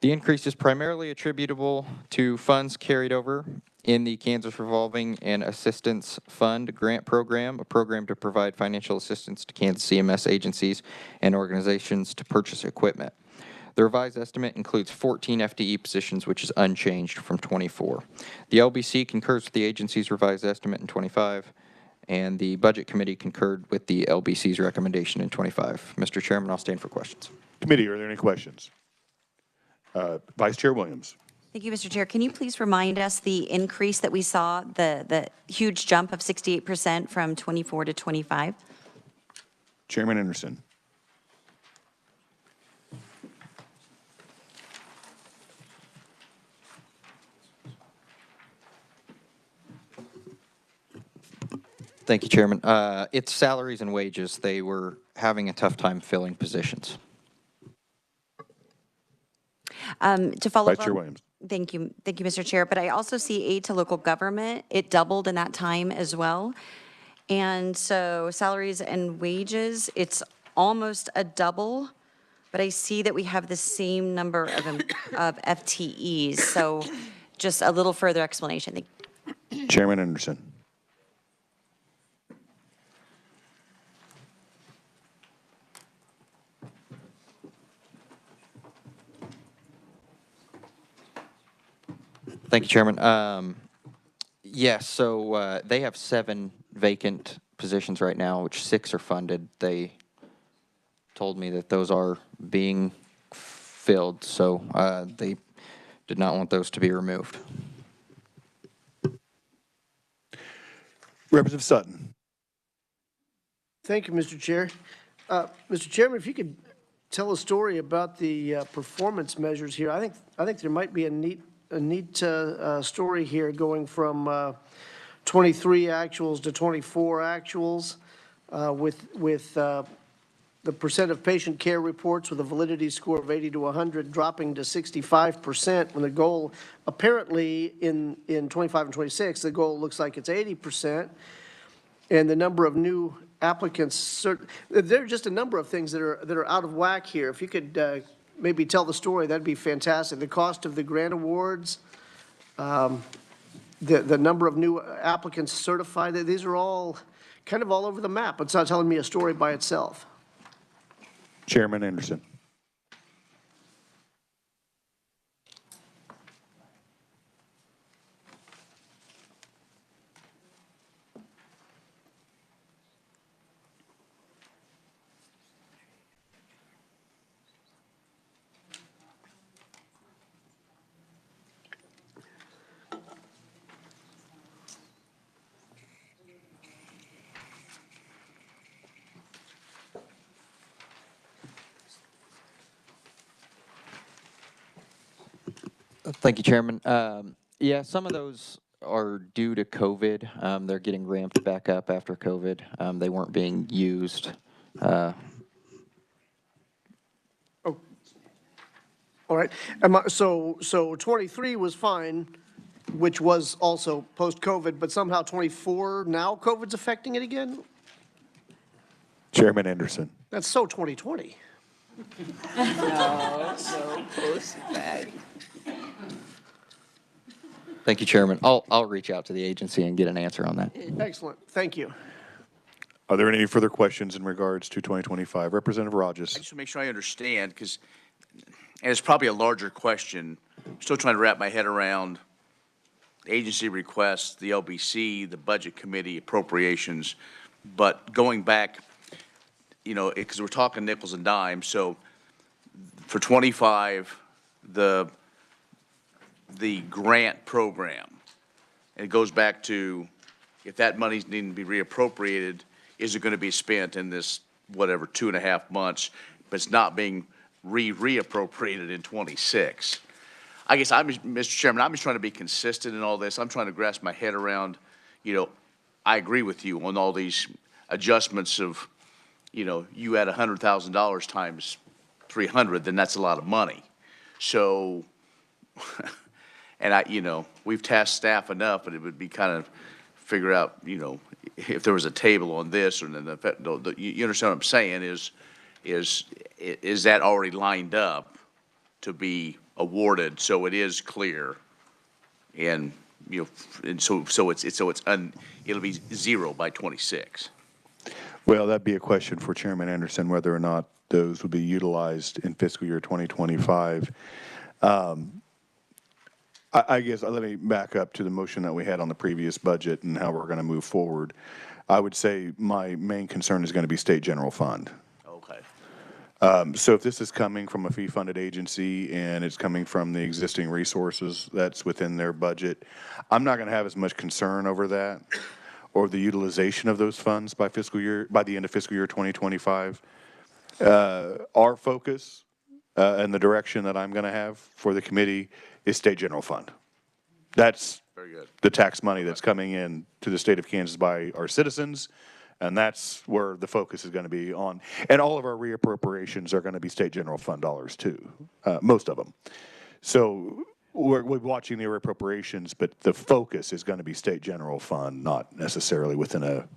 The increase is primarily attributable to funds carried over in the Kansas Revolving and Assistance Fund Grant Program, a program to provide financial assistance to Kansas CMS agencies and organizations to purchase equipment. The revised estimate includes 14 FTE positions, which is unchanged from 24. The LBC concurs with the agency's revised estimate in 25, and the Budget Committee concurred with the LBC's recommendation in 25. Mr. Chairman, I'll stand for questions. Committee, are there any questions? Vice Chair Williams. Thank you, Mr. Chair. Can you please remind us the increase that we saw, the huge jump of 68% from 24 to 25? Chairman Anderson. Thank you, Chairman. It's salaries and wages. They were having a tough time filling positions. To follow Vice up Chair on- Williams. Thank you, Mr. Chair. But I also see aid to local government. It doubled in that time as well. And so salaries and wages, it's almost a double, but I see that we have the same number of FTEs. So just a little further explanation. Thank you. Chairman Anderson. Thank you, Chairman. Yes, so they have 7 vacant positions right now, which 6 are funded. They told me that those are being filled, so they did not want those to be removed. Representative Sutton. Thank you, Mr. Chair. Mr. Chairman, if you could tell a story about the performance measures here. I think there might be a neat story here going from 23 actuals to 24 actuals with the percent of patient care reports with a validity score of 80 to 100 dropping to 65%, when the goal apparently in 25 and 26, the goal looks like it's 80%. And the number of new applicants, there are just a number of things that are out of whack here. If you could maybe tell the story, that'd be fantastic. The cost of the grant awards, the number of new applicants certified, these are all kind of all over the map. It's not telling me a story by itself. Chairman Anderson. Thank you, Chairman. Yeah, some of those are due to COVID. They're getting ramped back up after COVID. They weren't being used. All right, so 23 was fine, which was also post-COVID, but somehow 24, now COVID's affecting it again? Chairman Anderson. That's so 2020. No, so post-back. Thank you, Chairman. I'll reach out to the agency and get an answer on that. Excellent, thank you. Are there any further questions in regards to 2025? Representative Rogers. I just want to make sure I understand, because, and it's probably a larger question, I'm still trying to wrap my head around agency requests, the LBC, the Budget Committee, Appropriations, but going back, you know, because we're talking nickels and dimes, so for 25, the grant program, and it goes back to if that money's needing to be reappropriated, is it going to be spent in this, whatever, 2.5 months, but it's not being reappropriated in 26? I guess Mr. Chairman, I'm just trying to be consistent in all this. I'm trying to grasp my head around, you know, I agree with you on all these adjustments of, you know, you add $100,000 times 300, then that's a lot of money. So, and you know, we've tasked staff enough, but it would be kind of figure out, you know, if there was a table on this, or then you understand what I'm saying, is that already lined up to be awarded, so it is clear, and you know, and so it'll be zero by 26. Well, that'd be a question for Chairman Anderson, whether or not those would be utilized in fiscal year 2025. I guess let me back up to the motion that we had on the previous budget and how we're going to move forward. I would say my main concern is going to be state general fund. Okay. So if this is coming from a fee-funded agency and it's coming from the existing resources that's within their budget, I'm not going to have as much concern over that or the utilization of those funds by the end of fiscal year 2025. Our focus and the direction that I'm going to have for the committee is state general fund. That's very good. The tax money that's coming in to the state of Kansas by our citizens, and that's where the focus is going to be on. And all of our reappropriations are going to be state general fund dollars too, most of them. So we're watching the reappropriations, but the focus is going to be state general fund, not necessarily within a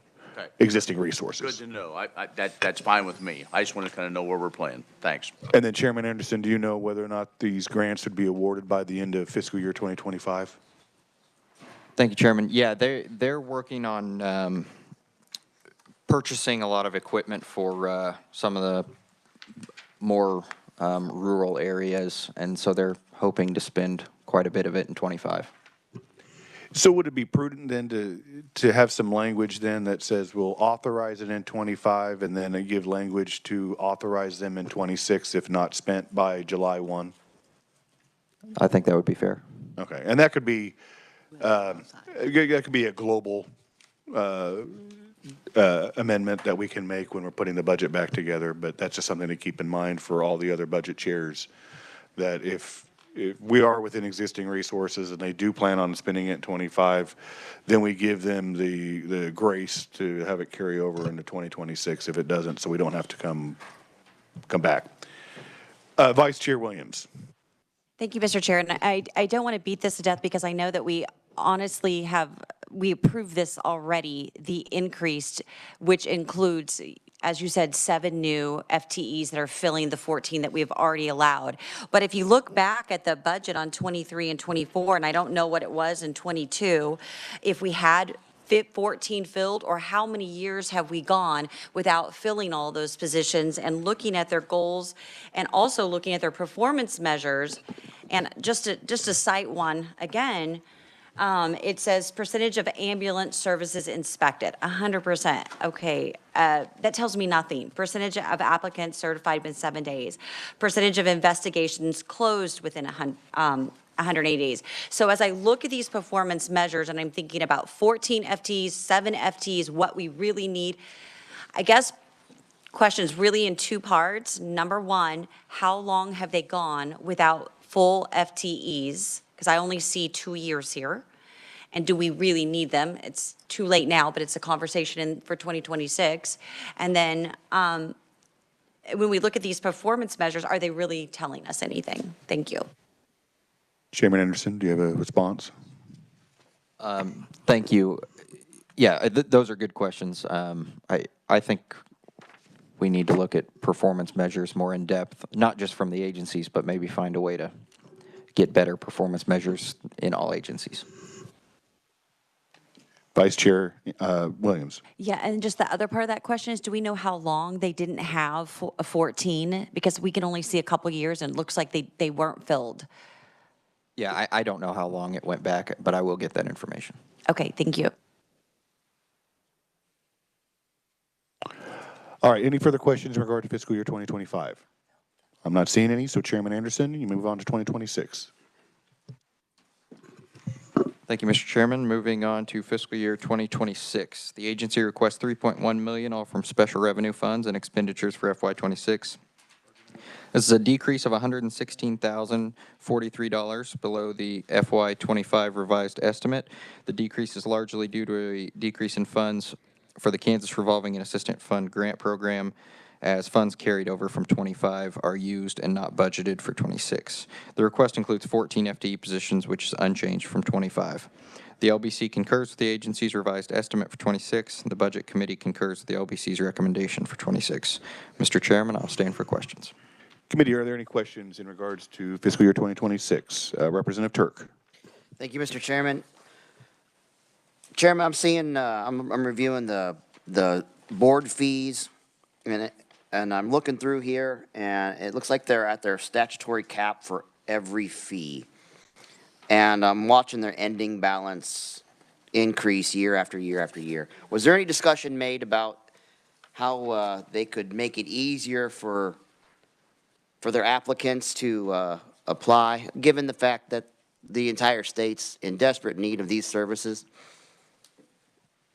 existing resources. Good to know. That's fine with me. I just want to kind of know where we're playing. Thanks. And then Chairman Anderson, do you know whether or not these grants would be awarded by the end of fiscal year 2025? Thank you, Chairman. Yeah, they're working on purchasing a lot of equipment for some of the more rural areas, and so they're hoping to spend quite a bit of it in 25. So would it be prudent then to have some language then that says we'll authorize it in 25 and then give language to authorize them in 26 if not spent by July 1? I think that would be fair. Okay, and that could be a global amendment that we can make when we're putting the budget back together, but that's just something to keep in mind for all the other budget chairs, that if we are within existing resources and they do plan on spending it in 25, then we give them the grace to have it carry over into 2026 if it doesn't, so we don't have to come come back. Vice Chair Williams. Thank you, Mr. Chair. And I don't want to beat this to death because I know that we honestly we approved this already, the increased, which includes, as you said, 7 new FTEs that are filling the 14 that we've already allowed. But if you look back at the budget on 23 and 24, and I don't know what it was in 22, if we had 14 filled, or how many years have we gone without filling all those positions, and looking at their goals and also looking at their performance measures. And just to cite one again, it says percentage of ambulance services inspected, 100%. Okay, that tells me nothing. Percentage of applicants certified within 7 days. Percentage of investigations closed within 180 days. So as I look at these performance measures and I'm thinking about 14 FTs, 7 FTs, what we really need, I guess questions really in 2 parts. Number one, how long have they gone without full FTEs? Because I only see 2 years here. And do we really need them? It's too late now, but it's a conversation for 2026. And then when we look at these performance measures, are they really telling us anything? Thank you. Chairman Anderson, do you have a response? Thank you. Yeah, those are good questions. I think we need to look at performance measures more in depth, not just from the agencies, but maybe find a way to get better performance measures in all agencies. Vice Chair Williams. Yeah, and just the other part of that question is, do we know how long they didn't have a 14? Because we can only see a couple years, and it looks like they weren't filled. Yeah, I don't know how long it went back, but I will get that information. Okay, thank you. All right, any further questions in regard to fiscal year 2025? I'm not seeing any, so Chairman Anderson, you move on to 2026. Thank you, Mr. Chairman. Moving on to fiscal year 2026. The agency requests $3.1 million, all from special revenue funds and expenditures for FY26. This is a decrease of $116,043 below the FY25 revised estimate. The decrease is largely due to a decrease in funds for the Kansas Revolving and Assistant Fund Grant Program, as funds carried over from 25 are used and not budgeted for 26. The request includes 14 FTE positions, which is unchanged from 25. The LBC concurs with the agency's revised estimate for 26. The Budget Committee concurs with the LBC's recommendation for 26. Mr. Chairman, I'll stand for questions. Committee, are there any questions in regards to fiscal year 2026? Representative Turk. Thank you, Mr. Chairman. Chairman, I'm seeing, I'm reviewing the board fees, and I'm looking through here, and it looks like they're at their statutory cap for every fee. And I'm watching their ending balance increase year after year after year. Was there any discussion made about how they could make it easier for their applicants to apply, given the fact that the entire state's in desperate need of these services?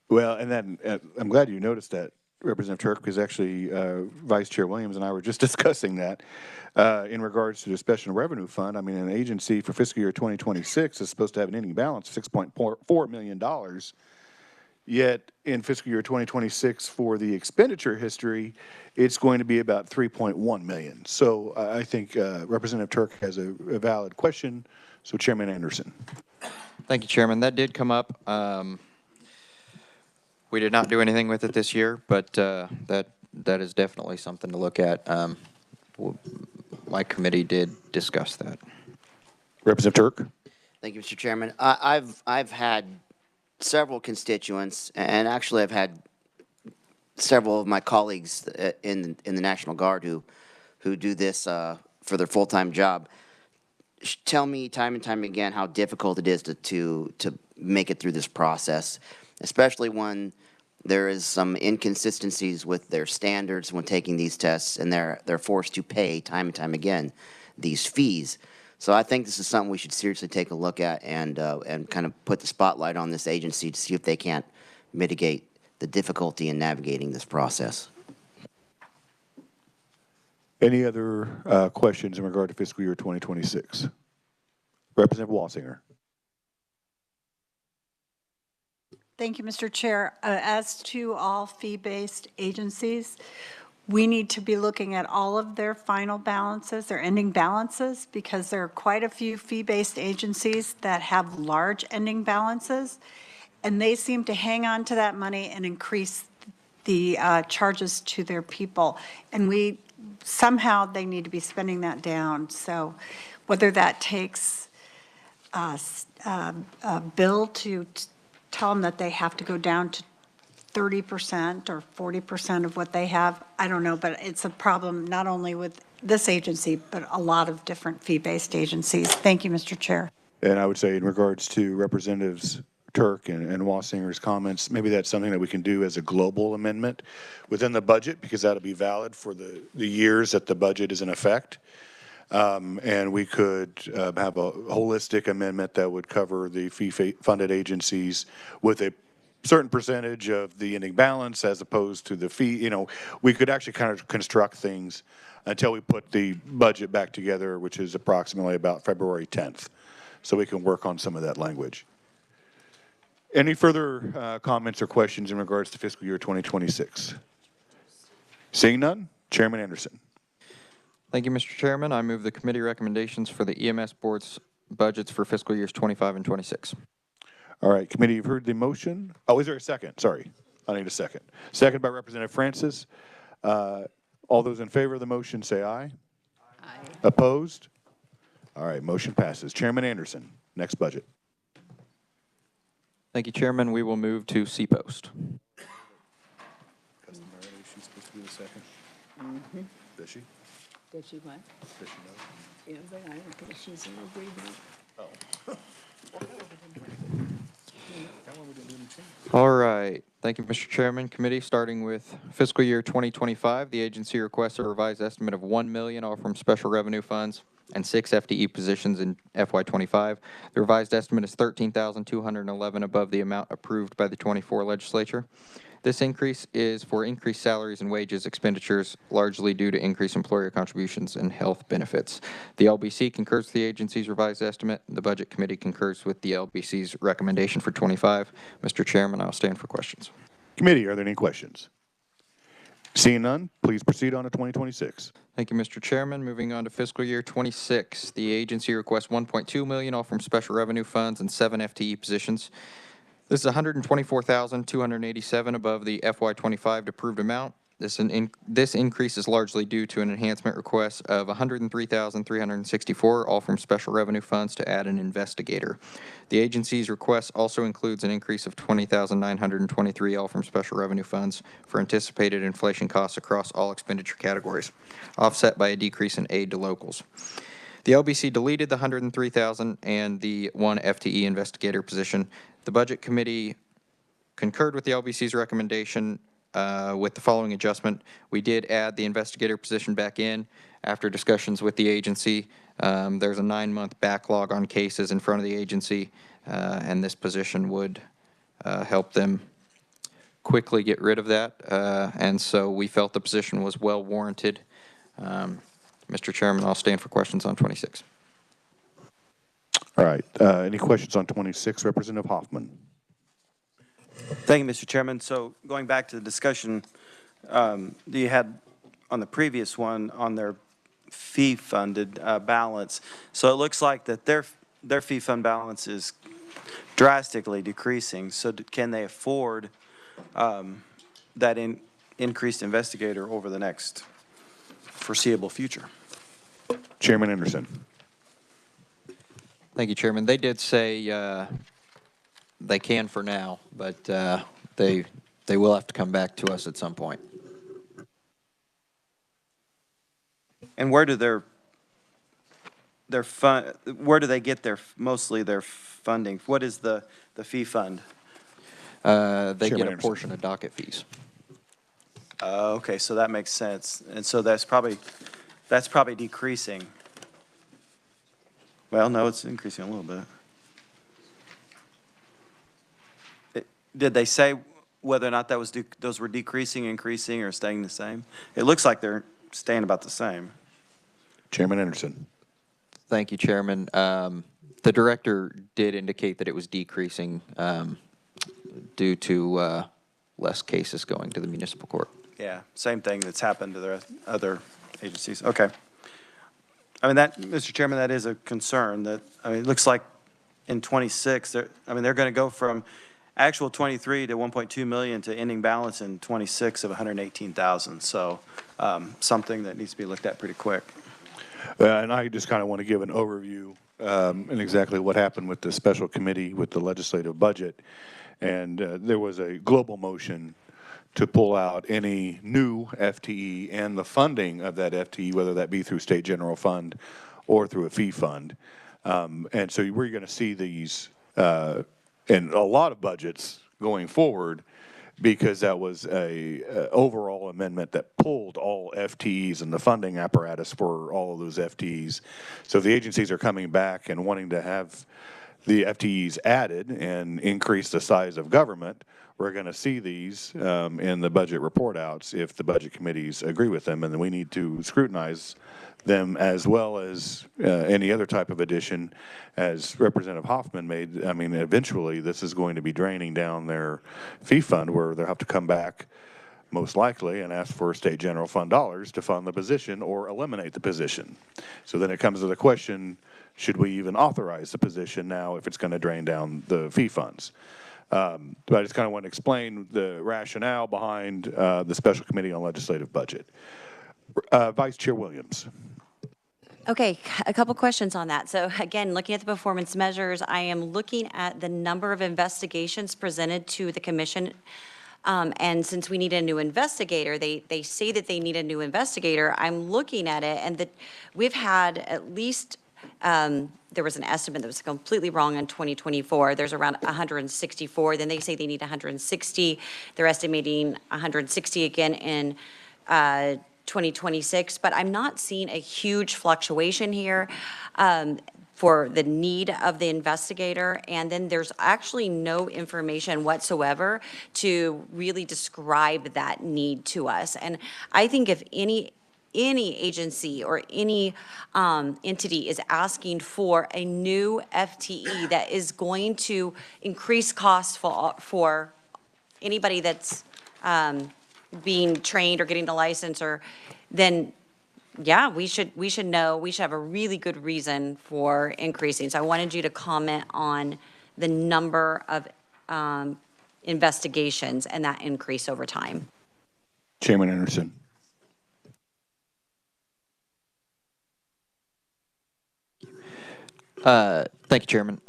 Well, and then I'm glad you noticed that, Representative Turk, because actually Vice Chair Williams and I were just discussing that in regards to the Special Revenue Fund. I mean, an agency for fiscal year 2026 is supposed to have an ending balance of $6.4 million. Yet in fiscal year 2026 for the expenditure history, it's going to be about $3.1 million. So I think Representative Turk has a valid question. So Chairman Anderson. Thank you, Chairman. That did come up. We did not do anything with it this year, but that is definitely something to look at. My committee did discuss that. Representative Turk. Thank you, Mr. Chairman. I've had several constituents, and actually I've had several of my colleagues in the National Guard who do this for their full-time job tell me time and time again how difficult it is to make it through this process, especially when there is some inconsistencies with their standards when taking these tests, and they're forced to pay time and time again these fees. So I think this is something we should seriously take a look at and kind of put the spotlight on this agency to see if they can't mitigate the difficulty in navigating this process. Any other questions in regard to fiscal year 2026? Representative Walsinger. Thank you, Mr. Chair. As to all fee-based agencies, we need to be looking at all of their final balances, their ending balances, because there are quite a few fee-based agencies that have large ending balances, and they seem to hang on to that money and increase the charges to their people. And somehow they need to be spending that down. So whether that takes a bill to tell them that they have to go down to 30% or 40% of what they have, I don't know, but it's a problem not only with this agency, but a lot of different fee-based agencies. Thank you, Mr. Chair. And I would say in regards to Representatives Turk and Wassinger's comments, maybe that's something that we can do as a global amendment within the budget, because that'll be valid for the years that the budget is in effect. And we could have a holistic amendment that would cover the fee-funded agencies with a certain percentage of the ending balance as opposed to the fee. You know, we could actually kind of construct things until we put the budget back together, which is approximately about February 10th. So we can work on some of that language. Any further comments or questions in regards to fiscal year 2026? Seeing none, Chairman Anderson. Thank you, Mr. Chairman. I move the committee recommendations for the EMS board's budgets for fiscal years 25 and 26. All right, committee, you've heard the motion. Oh, is there a second? Sorry, I need a second. Second by Representative Francis. All those in favor of the motion say aye. Aye. Opposed? All right, motion passes. Chairman Anderson, next budget. Thank you, Chairman. We will move to C-Post. Customarily, she's supposed to be the second. Does she? Does she what? Does she know? Yeah, but I don't think she's in agreement. Oh. All right. Thank you, Mr. Chairman. Committee, starting with fiscal year 2025, the agency requests a revised estimate of $1 million, all from special revenue funds, and 6 FTE positions in FY25. The revised estimate is $13,211 above the amount approved by the 24 legislature. This increase is for increased salaries and wages expenditures, largely due to increased employer contributions and health benefits. The LBC concurs with the agency's revised estimate. The Budget Committee concurs with the LBC's recommendation for 25. Mr. Chairman, I'll stand for questions. Committee, are there any questions? Seeing none, please proceed on to 2026. Thank you, Mr. Chairman. Moving on to fiscal year 26, the agency requests $1.2 million, all from special revenue funds, and 7 FTE positions. This is $124,287 above the FY25 approved amount. This increase is largely due to an enhancement request of $103,364, all from special revenue funds, to add an investigator. The agency's request also includes an increase of $20,923, all from special revenue funds, for anticipated inflation costs across all expenditure categories, offset by a decrease in aid to locals. The LBC deleted the $103,000 and the 1 FTE investigator position. The Budget Committee concurred with the LBC's recommendation with the following adjustment. We did add the investigator position back in after discussions with the agency. There's a 9-month backlog on cases in front of the agency, and this position would help them quickly get rid of that. And so we felt the position was well warranted. Mr. Chairman, I'll stand for questions on 26. All right, any questions on 26? Representative Hoffman. Thank you, Mr. Chairman. So going back to the discussion that you had on the previous one on their fee-funded balance, so it looks like that their fee fund balance is drastically decreasing. So can they afford that increased investigator over the next foreseeable future? Chairman Anderson. Thank you, Chairman. They did say they can for now, but they will have to come back to us at some point. And where do where do they get mostly their funding? What is the fee fund? They get a portion of docket fees. Okay, so that makes sense. And so that's probably decreasing. Well, no, it's increasing a little bit. Did they say whether or not those were decreasing, increasing, or staying the same? It looks like they're staying about the same. Chairman Anderson. Thank you, Chairman. The director did indicate that it was decreasing due to less cases going to the municipal court. Yeah, same thing that's happened to the other agencies. Okay. I mean, that, Mr. Chairman, that is a concern that, I mean, it looks like in '26, they're going to go from actual '23 to 1.2 million to ending balance in '26 of 118,000. So something that needs to be looked at pretty quick. And I just kind of want to give an overview and exactly what happened with the special committee with the legislative budget. And there was a global motion to pull out any new FTE and the funding of that FTE, whether that be through state general fund or through a fee fund. And so we're going to see these in a lot of budgets going forward, because that was a overall amendment that pulled all FTEs and the funding apparatus for all of those FTEs. So the agencies are coming back and wanting to have the FTEs added and increase the size of government. We're going to see these in the budget report outs if the budget committees agree with them, and then we need to scrutinize them, as well as any other type of addition. As Representative Hoffman made, I mean, eventually this is going to be draining down their fee fund, where they'll have to come back most likely and ask for state general fund dollars to fund the position or eliminate the position. So then it comes to the question, should we even authorize the position now if it's going to drain down the fee funds? But I just kind of want to explain the rationale behind the Special Committee on Legislative Budget. Vice Chair Williams. Okay, a couple questions on that. So again, looking at the performance measures, I am looking at the number of investigations presented to the commission. And since we need a new investigator, they say that they need a new investigator. I'm looking at it, and we've had at least, there was an estimate that was completely wrong in 2024. There's around 164. Then they say they need 160. They're estimating 160 again in 2026, but I'm not seeing a huge fluctuation here for the need of the investigator. And then there's actually no information whatsoever to really describe that need to us. And I think if any agency or any entity is asking for a new FTE that is going to increase costs for anybody that's being trained or getting the license, or then yeah, we should know, we should have a really good reason for increasing. So I wanted you to comment on the number of investigations and that increase over time. Chairman Anderson. Thank you, Chairman.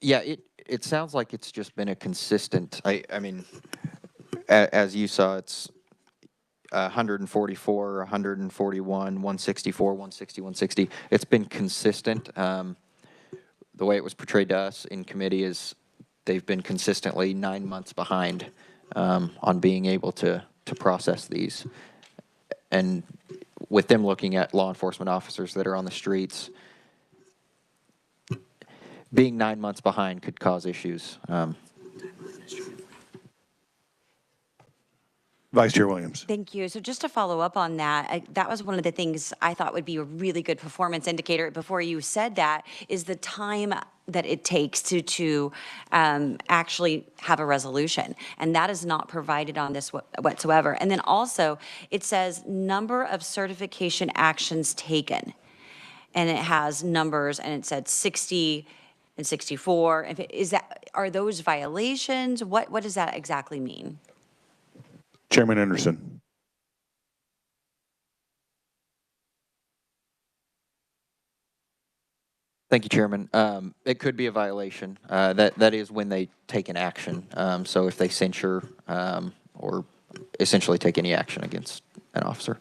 Yeah, it sounds like it's just been a consistent, I mean, as you saw, it's 144, 141, 164, 160, 160. It's been consistent. The way it was portrayed to us in committee is they've been consistently 9 months behind on being able to process these. And with them looking at law enforcement officers that are on the streets, being 9 months behind could cause issues. Vice Chair Williams. Thank you. So just to follow up on that, that was one of the things I thought would be a really good performance indicator before you said that, is the time that it takes to actually have a resolution. And that is not provided on this whatsoever. And then also, it says number of certification actions taken. And it has numbers, and it said 60 and 64. Are those violations? What does that exactly mean? Chairman Anderson. Thank you, Chairman. It could be a violation. That is when they take an action. So if they censure or essentially take any action against an officer.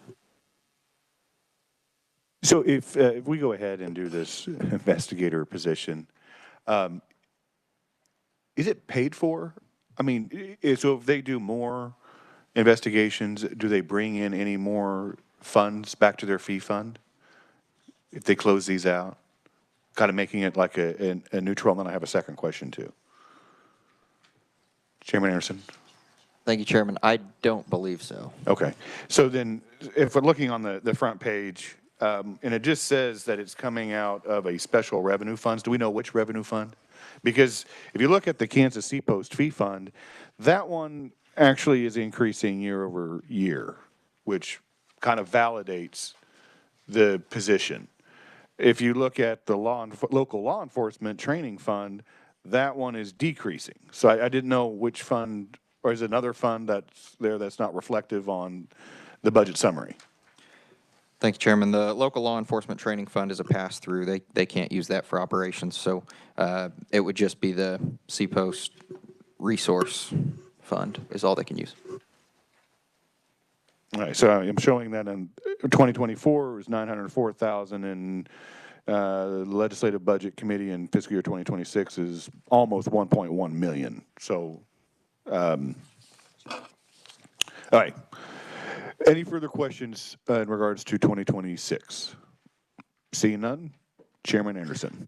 So if we go ahead and do this investigator position, is it paid for? I mean, so if they do more investigations, do they bring in any more funds back to their fee fund if they close these out? Kind of making it like a neutral. And then I have a second question too. Chairman Anderson. Thank you, Chairman. I don't believe so. Okay. So then if we're looking on the front page, and it just says that it's coming out of a special revenue funds, do we know which revenue fund? Because if you look at the Kansas Sea Post fee fund, that one actually is increasing year over year, which kind of validates the position. If you look at the local law enforcement training fund, that one is decreasing. So I didn't know which fund, or is it another fund that's there that's not reflective on the budget summary? Thank you, Chairman. The local law enforcement training fund is a pass-through. They can't use that for operations, so it would just be the CPOST resource fund is all they can use. All right, so I'm showing that in 2024 it was 904,000, and the Legislative Budget Committee in fiscal year 2026 is almost 1.1 million. So, all right. Any further questions in regards to 2026? Seeing none, Chairman Anderson.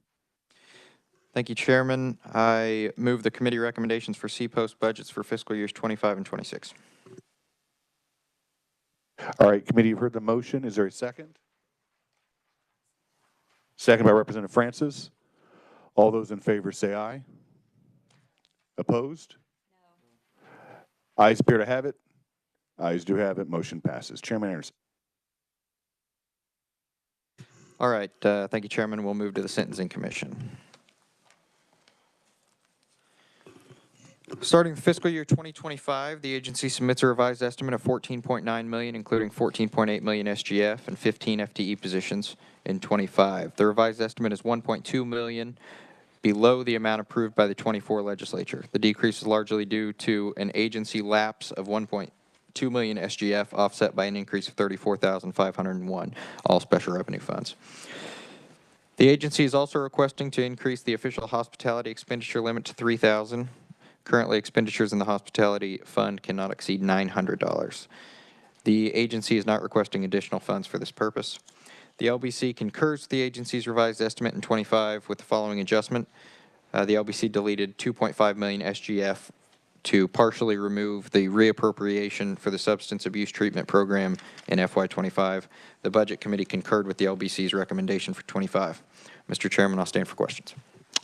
Thank you, Chairman. I move the committee recommendations for CPOST budgets for fiscal years 25 and 26. All right, committee, you've heard the motion. Is there a second? Second by Representative Francis. All those in favor say aye. Opposed? No. Ayes appear to have it. Ayes do have it. Motion passes. Chairman Anderson. All right, thank you, Chairman. We'll move to the Sentencing Commission. Starting fiscal year 2025, the agency submits a revised estimate of $14.9 million, including $14.8 million SGF and 15 FTE positions in 25. The revised estimate is $1.2 million below the amount approved by the 24 legislature. The decrease is largely due to an agency lapse of $1.2 million SGF, offset by an increase of $34,501, all special revenue funds. The agency is also requesting to increase the official hospitality expenditure limit to $3,000. Currently, expenditures in the hospitality fund cannot exceed $900. The agency is not requesting additional funds for this purpose. The LBC concurs with the agency's revised estimate in 25 with the following adjustment. The LBC deleted $2.5 million SGF to partially remove the reappropriation for the substance abuse treatment program in FY25. The Budget Committee concurred with the LBC's recommendation for 25. Mr. Chairman, I'll stand for questions.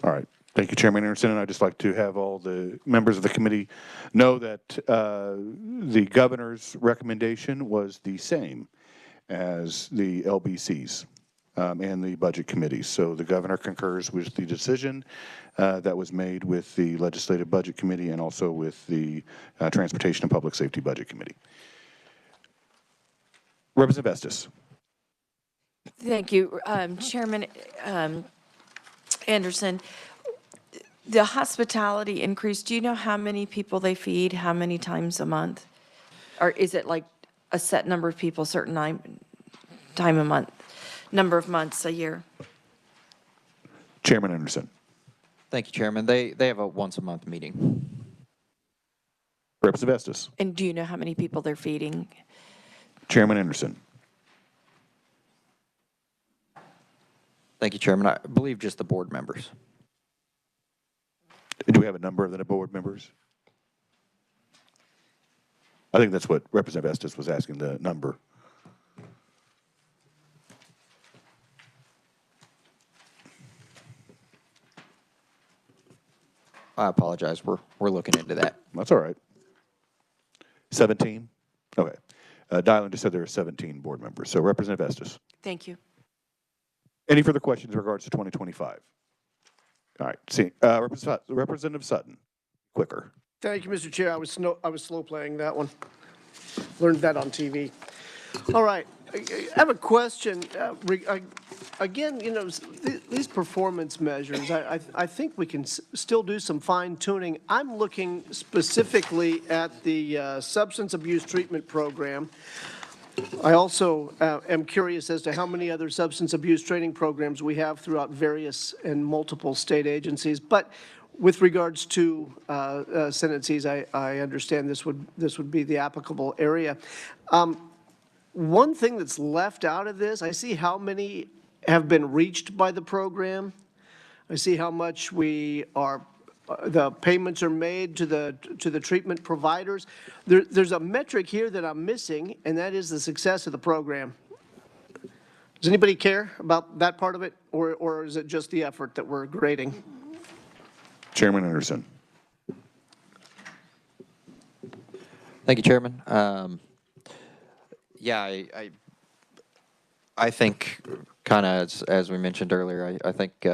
All right. Thank you, Chairman Anderson, and I'd just like to have all the members of the committee know that the governor's recommendation was the same as the LBC's and the Budget Committee. So the governor concurs with the decision that was made with the Legislative Budget Committee and also with the Transportation and Public Safety Budget Committee. Representative Estes. Thank you, Chairman Anderson. The hospitality increase, do you know how many people they feed, how many times a month? Or is it like a set number of people, certain time a month, number of months a year? Chairman Anderson. Thank you, Chairman. They have a once-a-month meeting. Representative Estes. And do you know how many people they're feeding? Chairman Anderson. Thank you, Chairman. I believe just the board members. Do we have a number of the board members? I think that's what Representative Estes was asking, the number. I apologize. We're looking into that. That's all right. 17? Okay. Dylan just said there are 17 board members. So Representative Estes. Thank you. Any further questions in regards to 2025? All right. See, Representative Sutton, quicker. Thank you, Mr. Chair. I was slow playing that one. Learned that on TV. All right. I have a question. Again, you know, these performance measures, I think we can still do some fine tuning. I'm looking specifically at the substance abuse treatment program. I also am curious as to how many other substance abuse training programs we have throughout various and multiple state agencies. But with regards to sentences, I understand this would be the applicable area. One thing that's left out of this, I see how many have been reached by the program. I see how much the payments are made to the treatment providers. There's a metric here that I'm missing, and that is the success of the program. Does anybody care about that part of it, or is it just the effort that we're grading? Chairman Anderson. Thank you, Chairman. Yeah, I think, kind of as we mentioned earlier, I think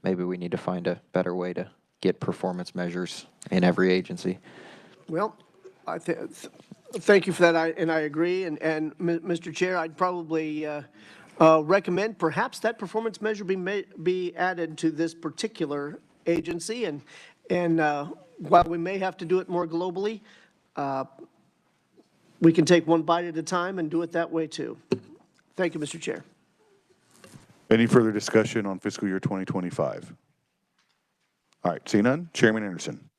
maybe we need to find a better way to get performance measures in every agency. Well, thank you for that, and I agree. And Mr. Chair, I'd probably recommend perhaps that performance measure be added to this particular agency. And while we may have to do it more globally, we can take one bite at a time and do it that way too. Thank you, Mr. Chair. Any further discussion on fiscal year 2025? All right, see none. Chairman Anderson.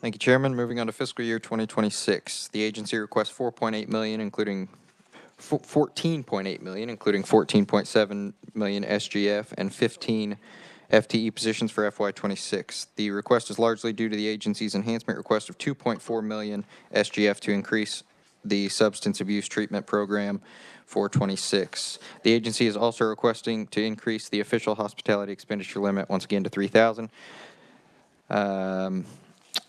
Thank you, Chairman. Moving on to fiscal year 2026. The agency requests $4.8 million, including $14.8 million, including $14.7 million SGF and 15 FTE positions for FY26. The request is largely due to the agency's enhancement request of $2.4 million SGF to increase the substance abuse treatment program for 26. The agency is also requesting to increase the official hospitality expenditure limit once again to $3,000.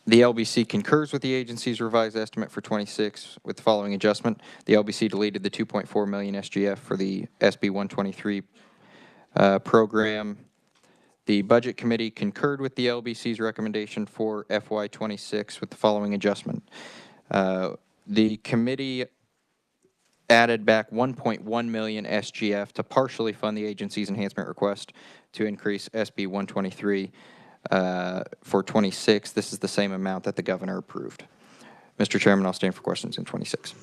The LBC concurs with the agency's revised estimate for 26 with the following adjustment. The LBC deleted the $2.4 million SGF for the SB 123 program. The Budget Committee concurred with the LBC's recommendation for FY26 with the following adjustment. The committee added back $1.1 million SGF to partially fund the agency's enhancement request to increase SB 123 for 26. This is the same amount that the governor approved. Mr. Chairman, I'll stand for questions in 26.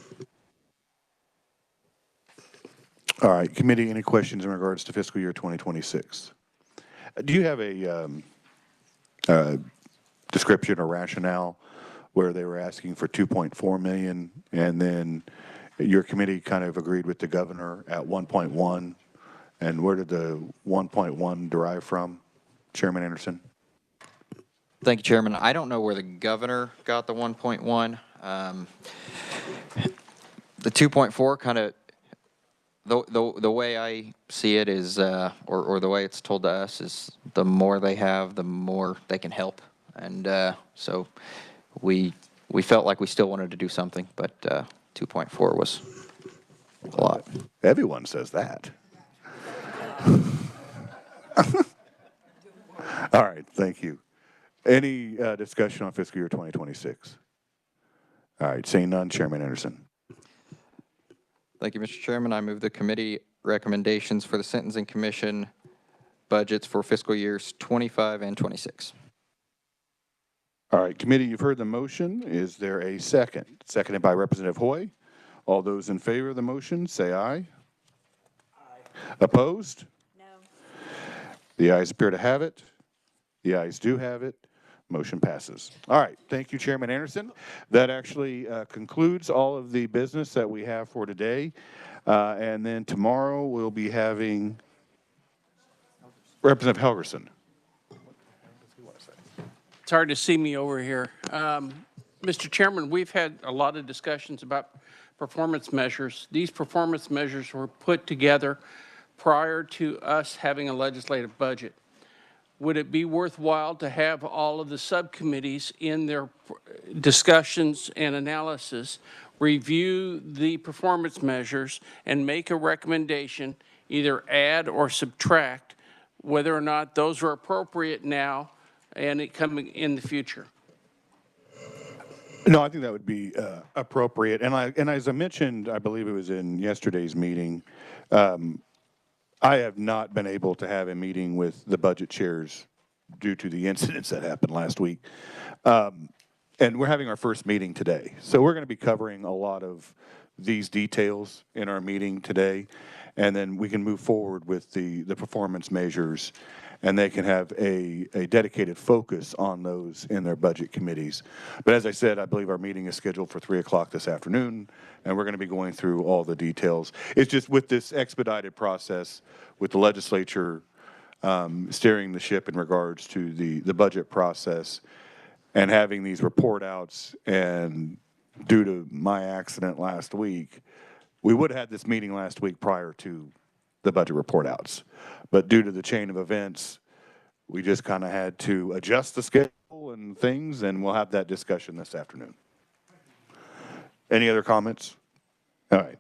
All right, committee, any questions in regards to fiscal year 2026? Do you have a description or rationale where they were asking for 2.4 million and then your committee kind of agreed with the governor at 1.1? And where did the 1.1 derive from, Chairman Anderson? Thank you, Chairman. I don't know where the governor got the 1.1. The 2.4 kind of, the way I see it is, or the way it's told to us is the more they have, the more they can help. And so we felt like we still wanted to do something, but 2.4 was a lot. Everyone says that. All right, thank you. Any discussion on fiscal year 2026? All right, seeing none, Chairman Anderson. Thank you, Mr. Chairman. I move the committee recommendations for the Sentencing Commission budgets for fiscal years 25 and 26. All right, committee, you've heard the motion. Is there a second? Seconded by Representative Hoy. All those in favor of the motion, say aye. Aye. Opposed? No. The ayes appear to have it. The ayes do have it. Motion passes. All right, thank you, Chairman Anderson. That actually concludes all of the business that we have for today. And then tomorrow we'll be having Representative Helgerson. It's hard to see me over here. Mr. Chairman, we've had a lot of discussions about performance measures. These performance measures were put together prior to us having a legislative budget. Would it be worthwhile to have all of the subcommittees in their discussions and analysis review the performance measures and make a recommendation, either add or subtract, whether or not those are appropriate now and it coming in the future? No, I think that would be appropriate. And as I mentioned, I believe it was in yesterday's meeting, I have not been able to have a meeting with the budget chairs due to the incidents that happened last week. And we're having our first meeting today. So we're going to be covering a lot of these details in our meeting today. And then we can move forward with the performance measures, and they can have a dedicated focus on those in their budget committees. But as I said, I believe our meeting is scheduled for 3 o'clock this afternoon, and we're going to be going through all the details. It's just with this expedited process, with the legislature steering the ship in regards to the budget process and having these report outs, and due to my accident last week, we would have had this meeting last week prior to the budget report outs. But due to the chain of events, we just kind of had to adjust the schedule and things, and we'll have that discussion this afternoon. Any other comments? All right.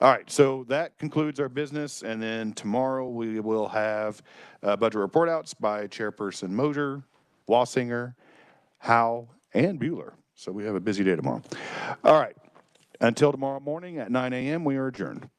All right, so that concludes our business, and then tomorrow we will have budget report outs by Chairperson Moser, Wassinger, Howe, and Bueller. So we have a busy day tomorrow. All right, until tomorrow morning at 9 a.m., we are adjourned.